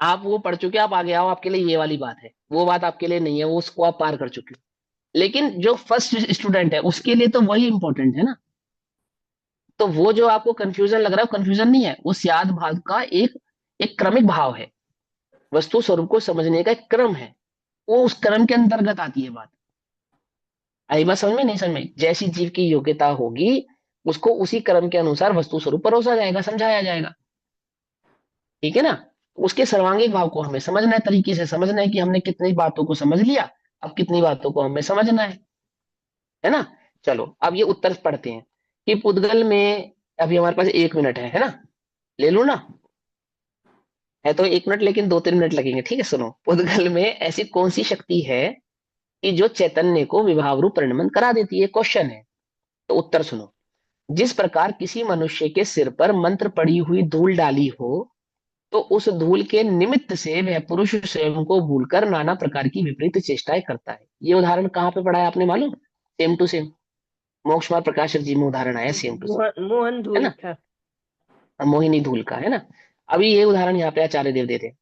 Speaker 1: आप वो पढ़ चुके, आप आगे आओ, आपके लिए ये वाली बात है, वो बात आपके लिए नहीं है, वो उसको आप पार कर चुके हो। लेकिन जो फर्स्ट स्टूडेंट है उसके लिए तो वही इंपॉर्टेंट है ना। तो वो जो आपको कंफ्यूजन लग रहा है, वो कंफ्यूजन नहीं है, वो सियाद भाव का एक एक क्रमिक भाव है, वस्तु स्वरूप को समझने का एक क्रम है, वो उस क्रम के अंतर्गत आती है बात। आई बात समझ में नहीं समझ में? जैसी जीव की योग्यता होगी उसको उसी क्रम के अनुसार वस्तु स्वरूप परोसा जाएगा, समझाया जाएगा। ठीक है ना? उसके सर्वांगीण भाव को हमें समझना है, तरीके से समझना है कि हमने कितनी बातों को समझ लिया, अब कितनी बातों को हमें समझना है ना? चलो अब ये उत्तर पढ़ते हैं कि पुद्गल में, अभी हमारे पास 1 मिनट है ना? ले लू ना? है तो 1 मिनट, लेकिन 2-3 मिनट लगेंगे। ठीक है, सुनो। पुद्गल में ऐसी कौन सी शक्ति है कि जो चैतन्य को विभाव रूप परिणमन करा देती है? क्वेश्चन है। तो उत्तर सुनो। जिस प्रकार किसी मनुष्य के सिर पर मंत्र पड़ी हुई धूल डाली हो, तो उस धूल के निमित्त से वह पुरुष स्वयं को भूलकर नाना प्रकार की विपरीत चेष्टाएं करता है। ये उदाहरण कहाँ पे पढ़ा है आपने, मालूम? सेम टू सेम मोक्ष मार्ग प्रकाशक जी में उदाहरण आया, सेम टू सेम।
Speaker 5: मोहन
Speaker 1: है
Speaker 5: धूल
Speaker 1: ना?
Speaker 5: का।
Speaker 1: मोहिनी धूल का, है ना? अभी ये उदाहरण यहाँ पे आचार्य देव देते हैं,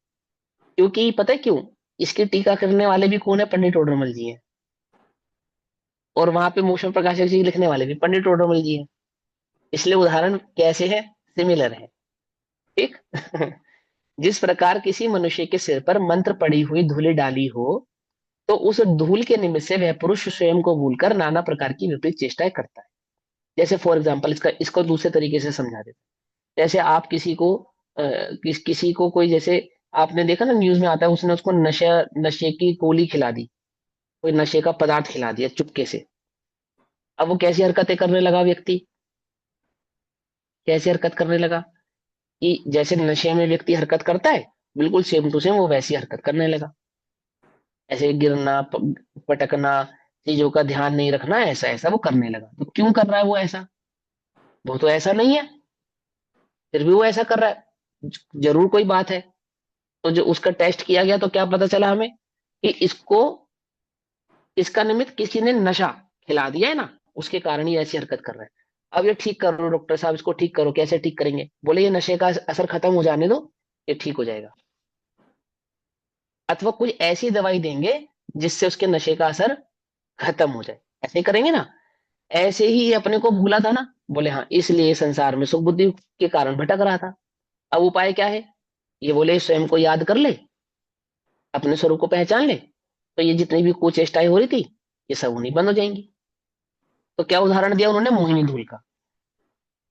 Speaker 1: क्योंकि पता है क्यों? इसकी टीका करने वाले भी कौन है? पंडित टोडरमल जी हैं। और वहां पे मोक्ष मार्ग प्रकाशक जी लिखने वाले भी पंडित टोडरमल जी हैं। इसलिए उदाहरण कैसे है? सिमिलर है। ठीक। जिस प्रकार किसी मनुष्य के सिर पर मंत्र पड़ी हुई धूल डाली हो, तो उस धूल के निमित्त से वह पुरुष स्वयं को भूलकर नाना प्रकार की विपरीत चेष्टाएं करता है। जैसे फॉर एग्जाम्पल, इसको दूसरे तरीके से समझा देते हैं। जैसे आप किसी को कोई, जैसे आपने देखा ना न्यूज में आता है, उसने उसको नशे की गोली खिला दी, कोई नशे का पदार्थ खिला दिया चुपके से। अब वो कैसी हरकतें करने लगा व्यक्ति, कैसी हरकत करने लगा कि जैसे नशे में व्यक्ति हरकत करता है, बिल्कुल सेम टू सेम वो वैसी हरकत करने लगा। ऐसे गिरना, पटकना, चीजों का ध्यान नहीं रखना, ऐसा ऐसा वो करने लगा। तो क्यों कर रहा है वो ऐसा? वो तो ऐसा नहीं है, फिर भी वो ऐसा कर रहा है, जरूर कोई बात है। तो जो उसका टेस्ट किया गया तो क्या पता चला हमें कि इसका निमित्त किसी ने नशा खिला दिया है ना, उसके कारण ही ऐसी हरकत कर रहा है। अब ये ठीक करो डॉक्टर साहब, इसको ठीक करो। कैसे ठीक करेंगे? बोले ये नशे का असर खत्म हो जाने दो, ये ठीक हो जाएगा। अथवा कोई ऐसी दवाई देंगे जिससे उसके नशे का असर खत्म हो जाए, ऐसे ही करेंगे ना। ऐसे ही ये अपने को भूला था ना, बोले हाँ इसलिए संसार में सुख बुद्धि के कारण भटक रहा था। अब उपाय क्या है? ये बोले स्वयं को याद कर ले, अपने स्वरूप को पहचान ले, तो ये जितनी भी कुचेष्टाएं हो रही थी ये सब उन्हीं बंद हो जाएंगी। तो क्या उदाहरण दिया उन्होंने? मोहिनी धूल का।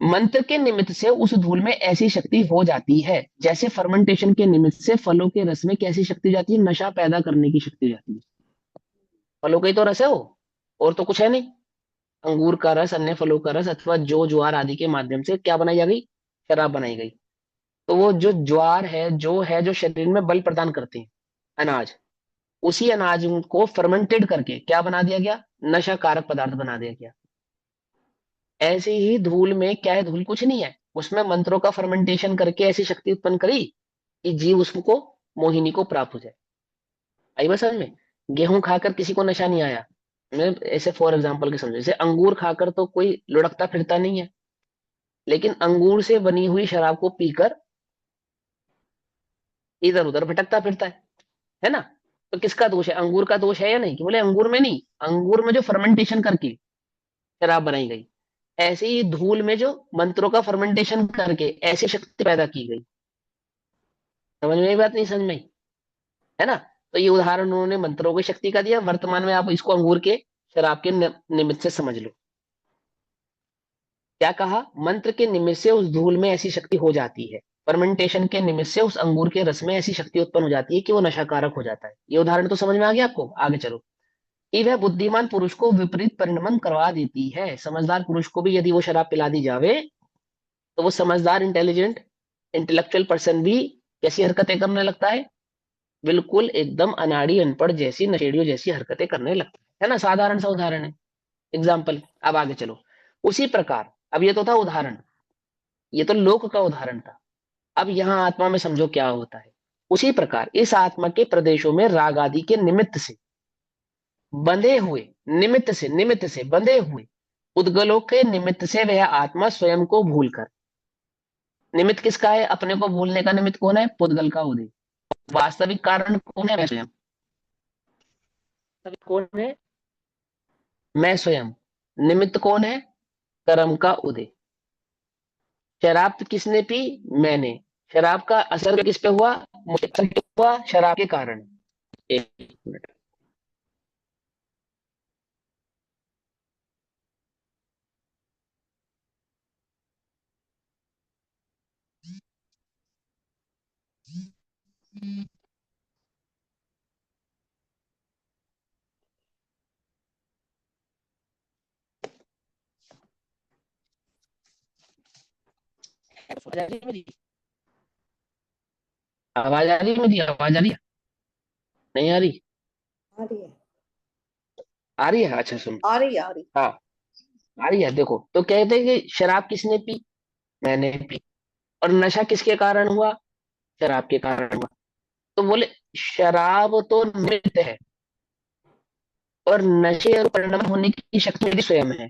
Speaker 1: मंत्र के निमित्त से उस धूल में ऐसी शक्ति हो जाती है, जैसे फर्मेंटेशन के निमित्त से फलों के रस में कैसी शक्ति हो जाती है? नशा पैदा करने की शक्ति हो जाती है। फलों का ही तो रस है वो, और तो कुछ है नहीं। अंगूर का रस, अन्य फलों का रस, अथवा जो ज्वार आदि के माध्यम से क्या बनाई जा गई? शराब बनाई गई। तो वो जो ज्वार है, जो शरीर में बल प्रदान करते हैं, अनाज, उसी अनाज को फर्मेंटेड करके क्या बना दिया गया, नशा कारक पदार्थ बना दिया गया। ऐसे ही धूल में क्या है, धूल कुछ नहीं है, उसमें मंत्रों का फर्मेंटेशन करके ऐसी शक्ति उत्पन्न करी कि जीव उसको, मोहिनी को प्राप्त हो जाए। आई बात समझ में? गेहूं खाकर किसी को नशा नहीं आया, मैं ऐसे फॉर एग्जांपल के समझो, जैसे अंगूर खाकर तो कोई लुढ़कता फिरता नहीं है, लेकिन अंगूर से बनी हुई शराब को पीकर इधर उधर भटकता फिरता है ना? तो किसका दोष है, अंगूर का दोष है या नहीं? कि बोले अंगूर में नहीं, अंगूर में जो फर्मेंटेशन करके शराब बनाई गई, ऐसे ही धूल में जो मंत्रों का फर्मेंटेशन करके ऐसी शक्ति पैदा की गई। समझ में ये बात? नहीं समझ में आई? है ना? तो ये उदाहरण उन्होंने मंत्रों की शक्ति का दिया, वर्तमान में आप इसको अंगूर के शराब के निमित्त से समझ लो। क्या कहा, मंत्र के निमित्त से उस धूल में ऐसी शक्ति हो जाती है, फर्मेंटेशन के निमित्त से उस अंगूर के रस में ऐसी शक्ति उत्पन्न हो जाती है कि वो नशाकारक हो जाता है। ये उदाहरण तो समझ में आ गया आपको? आगे चलो। कि वह बुद्धिमान पुरुष को विपरीत परिणमन करवा देती है। समझदार पुरुष को भी यदि वो शराब पिला दी जावे, तो वो समझदार, इंटेलिजेंट, इंटेलेक्चुअल पर्सन भी कैसी हरकतें करने लगता है, बिल्कुल एकदम अनाड़ी, अनपढ़ जैसी, नशेड़ियों जैसी हरकतें करने लगता है ना? साधारण सा उदाहरण है, एग्जाम्पल। अब आगे चलो। उसी प्रकार, अब ये तो था उदाहरण, ये तो लोक का उदाहरण था। अब यहाँ आत्मा में समझो क्या होता है। उसी प्रकार इस आत्मा के प्रदेशों में राग आदि के निमित्त से बंधे हुए, निमित्त से बंधे हुए उद्गलों के निमित्त से वह आत्मा स्वयं को भूलकर, निमित्त किसका है, अपने को भूलने का निमित्त कौन है, पुद्गल का उदय। वास्तविक कारण कौन है, मैं स्वयं। वास्तविक कौन है, मैं स्वयं। निमित्त कौन है, कर्म का उदय। शराब किसने पी, मैंने। शराब का असर किस पे हुआ, मुझे हुआ, शराब के कारण। एक मिनट। आवाज आ रही है मेरी? आवाज आ रही है मेरी? आवाज आ रही है? नहीं आ रही?
Speaker 3: आ रही है,
Speaker 1: आ रही है, अच्छा सुन।
Speaker 3: आ रही, आ रही।
Speaker 1: हाँ, आ रही है। देखो, तो कहते हैं कि शराब किसने पी, मैंने पी। और नशा किसके कारण हुआ, शराब के कारण हुआ। तो बोले शराब तो निमित्त है, और नशे और परिणाम होने की शक्ति मेरी स्वयं है।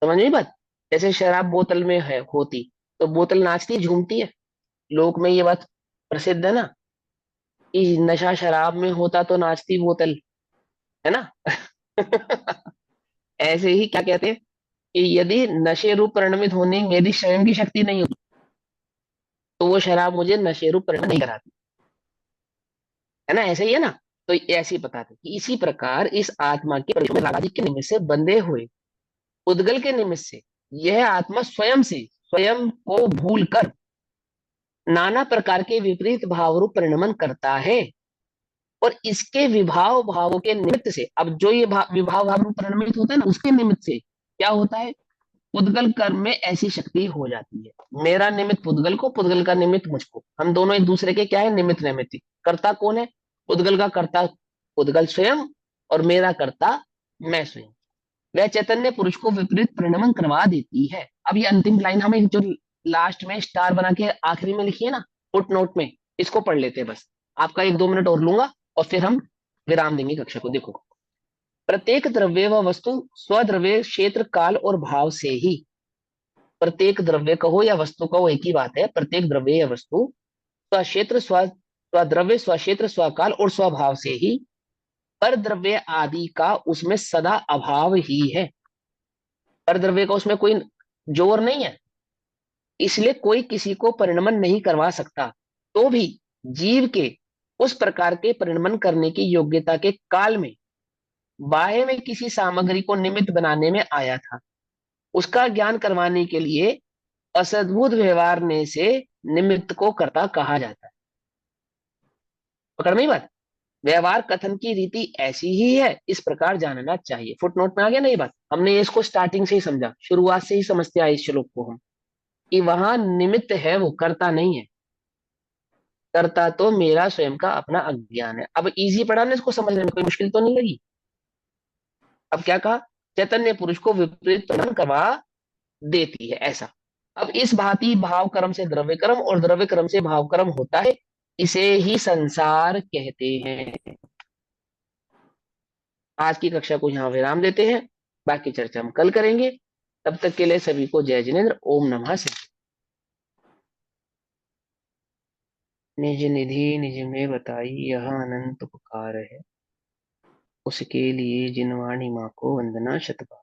Speaker 1: समझ नहीं बात? जैसे शराब बोतल में है होती, तो बोतल नाचती झूमती है। लोक में ये बात प्रसिद्ध है ना, कि नशा शराब में होता तो नाचती बोतल, है ना? ऐसे ही क्या कहते हैं कि यदि नशे रूप परिणमित होने मेरी स्वयं की शक्ति नहीं होती, तो वो शराब मुझे नशे रूप परिणमित नहीं कराती, है ना? ऐसे ही है ना? तो ऐसे ही बताते कि इसी प्रकार इस आत्मा के प्रदेश में राग आदि के निमित्त से बंधे हुए उद्गल के निमित्त से यह आत्मा स्वयं से, स्वयं को भूल कर नाना प्रकार के विपरीत भाव रूप परिणमन करता है। और इसके विभाव भावों के निमित्त से, अब जो ये विभाव भाव रूप परिणमित होता है ना, उसके निमित्त से क्या होता है, पुद्गल कर्म में ऐसी शक्ति हो जाती है। मेरा निमित्त पुद्गल को, पुद्गल का निमित्त मुझको, हम दोनों एक दूसरे के क्या है, निमित्त नैमित्तिक। कर्ता कौन है, पुद्गल का कर्ता पुद्गल स्वयं, और मेरा कर्ता मैं स्वयं। वह चैतन्य पुरुष को विपरीत परिणमन करवा देती है। अब ये अंतिम लाइन हमें जो लास्ट में स्टार बना के आखिरी में लिखी है ना, फुट नोट में, इसको पढ़ लेते हैं बस। आपका 1-2 मिनट और लूंगा और फिर हम विराम देंगे कक्षा को। देखो, प्रत्येक द्रव्य व वस्तु स्वद्रव्य क्षेत्र काल और भाव से ही, प्रत्येक द्रव्य कहो या वस्तु कहो एक ही बात है, प्रत्येक द्रव्य या वस्तु स्वक्षेत्र, स्वद्रव्य, स्वक्षेत्र, स्वकाल और स्वभाव से ही पर द्रव्य आदि का उसमें सदा अभाव ही है। पर द्रव्य का उसमें कोई जोर नहीं है, इसलिए कोई किसी को परिणमन नहीं करवा सकता। तो भी जीव के उस प्रकार के परिणमन करने की योग्यता के काल में बाह्य में किसी सामग्री को निमित्त बनाने में आया था। उसका ज्ञान करवाने के लिए असद्भुत व्यवहार ने से निमित्त को कर्ता कहा जाता है। पकड़ में ही बात? व्यवहार कथन की रीति ऐसी ही है, इस प्रकार जानना चाहिए। फुटनोट में आ गया ना ये बात? हमने इसको स्टार्टिंग से ही समझा, शुरुआत से ही समझते आए इस श्लोक को हम, कि वहां निमित्त है, वो कर्ता नहीं है। कर्ता तो मेरा स्वयं का अपना अज्ञान है। अब इजी पढ़ा ना, इसको समझने में कोई मुश्किल तो नहीं लगी। अब क्या कहा, चैतन्य पुरुष को विपरीत परिणाम करवा देती है, ऐसा। अब इस भांति भाव कर्म से द्रव्य कर्म और द्रव्य कर्म से भाव कर्म होता है, इसे ही संसार कहते हैं। आज की कक्षा को यहाँ विराम देते हैं, बाकी चर्चा हम कल करेंगे। तब तक के लिए सभी को जय जिनेन्द्र, ओम नमः शिवाय। निज निधि निज में बताई यह अनंत उपकार है, उसके लिए जिनवाणी माँ को वंदना शतबार।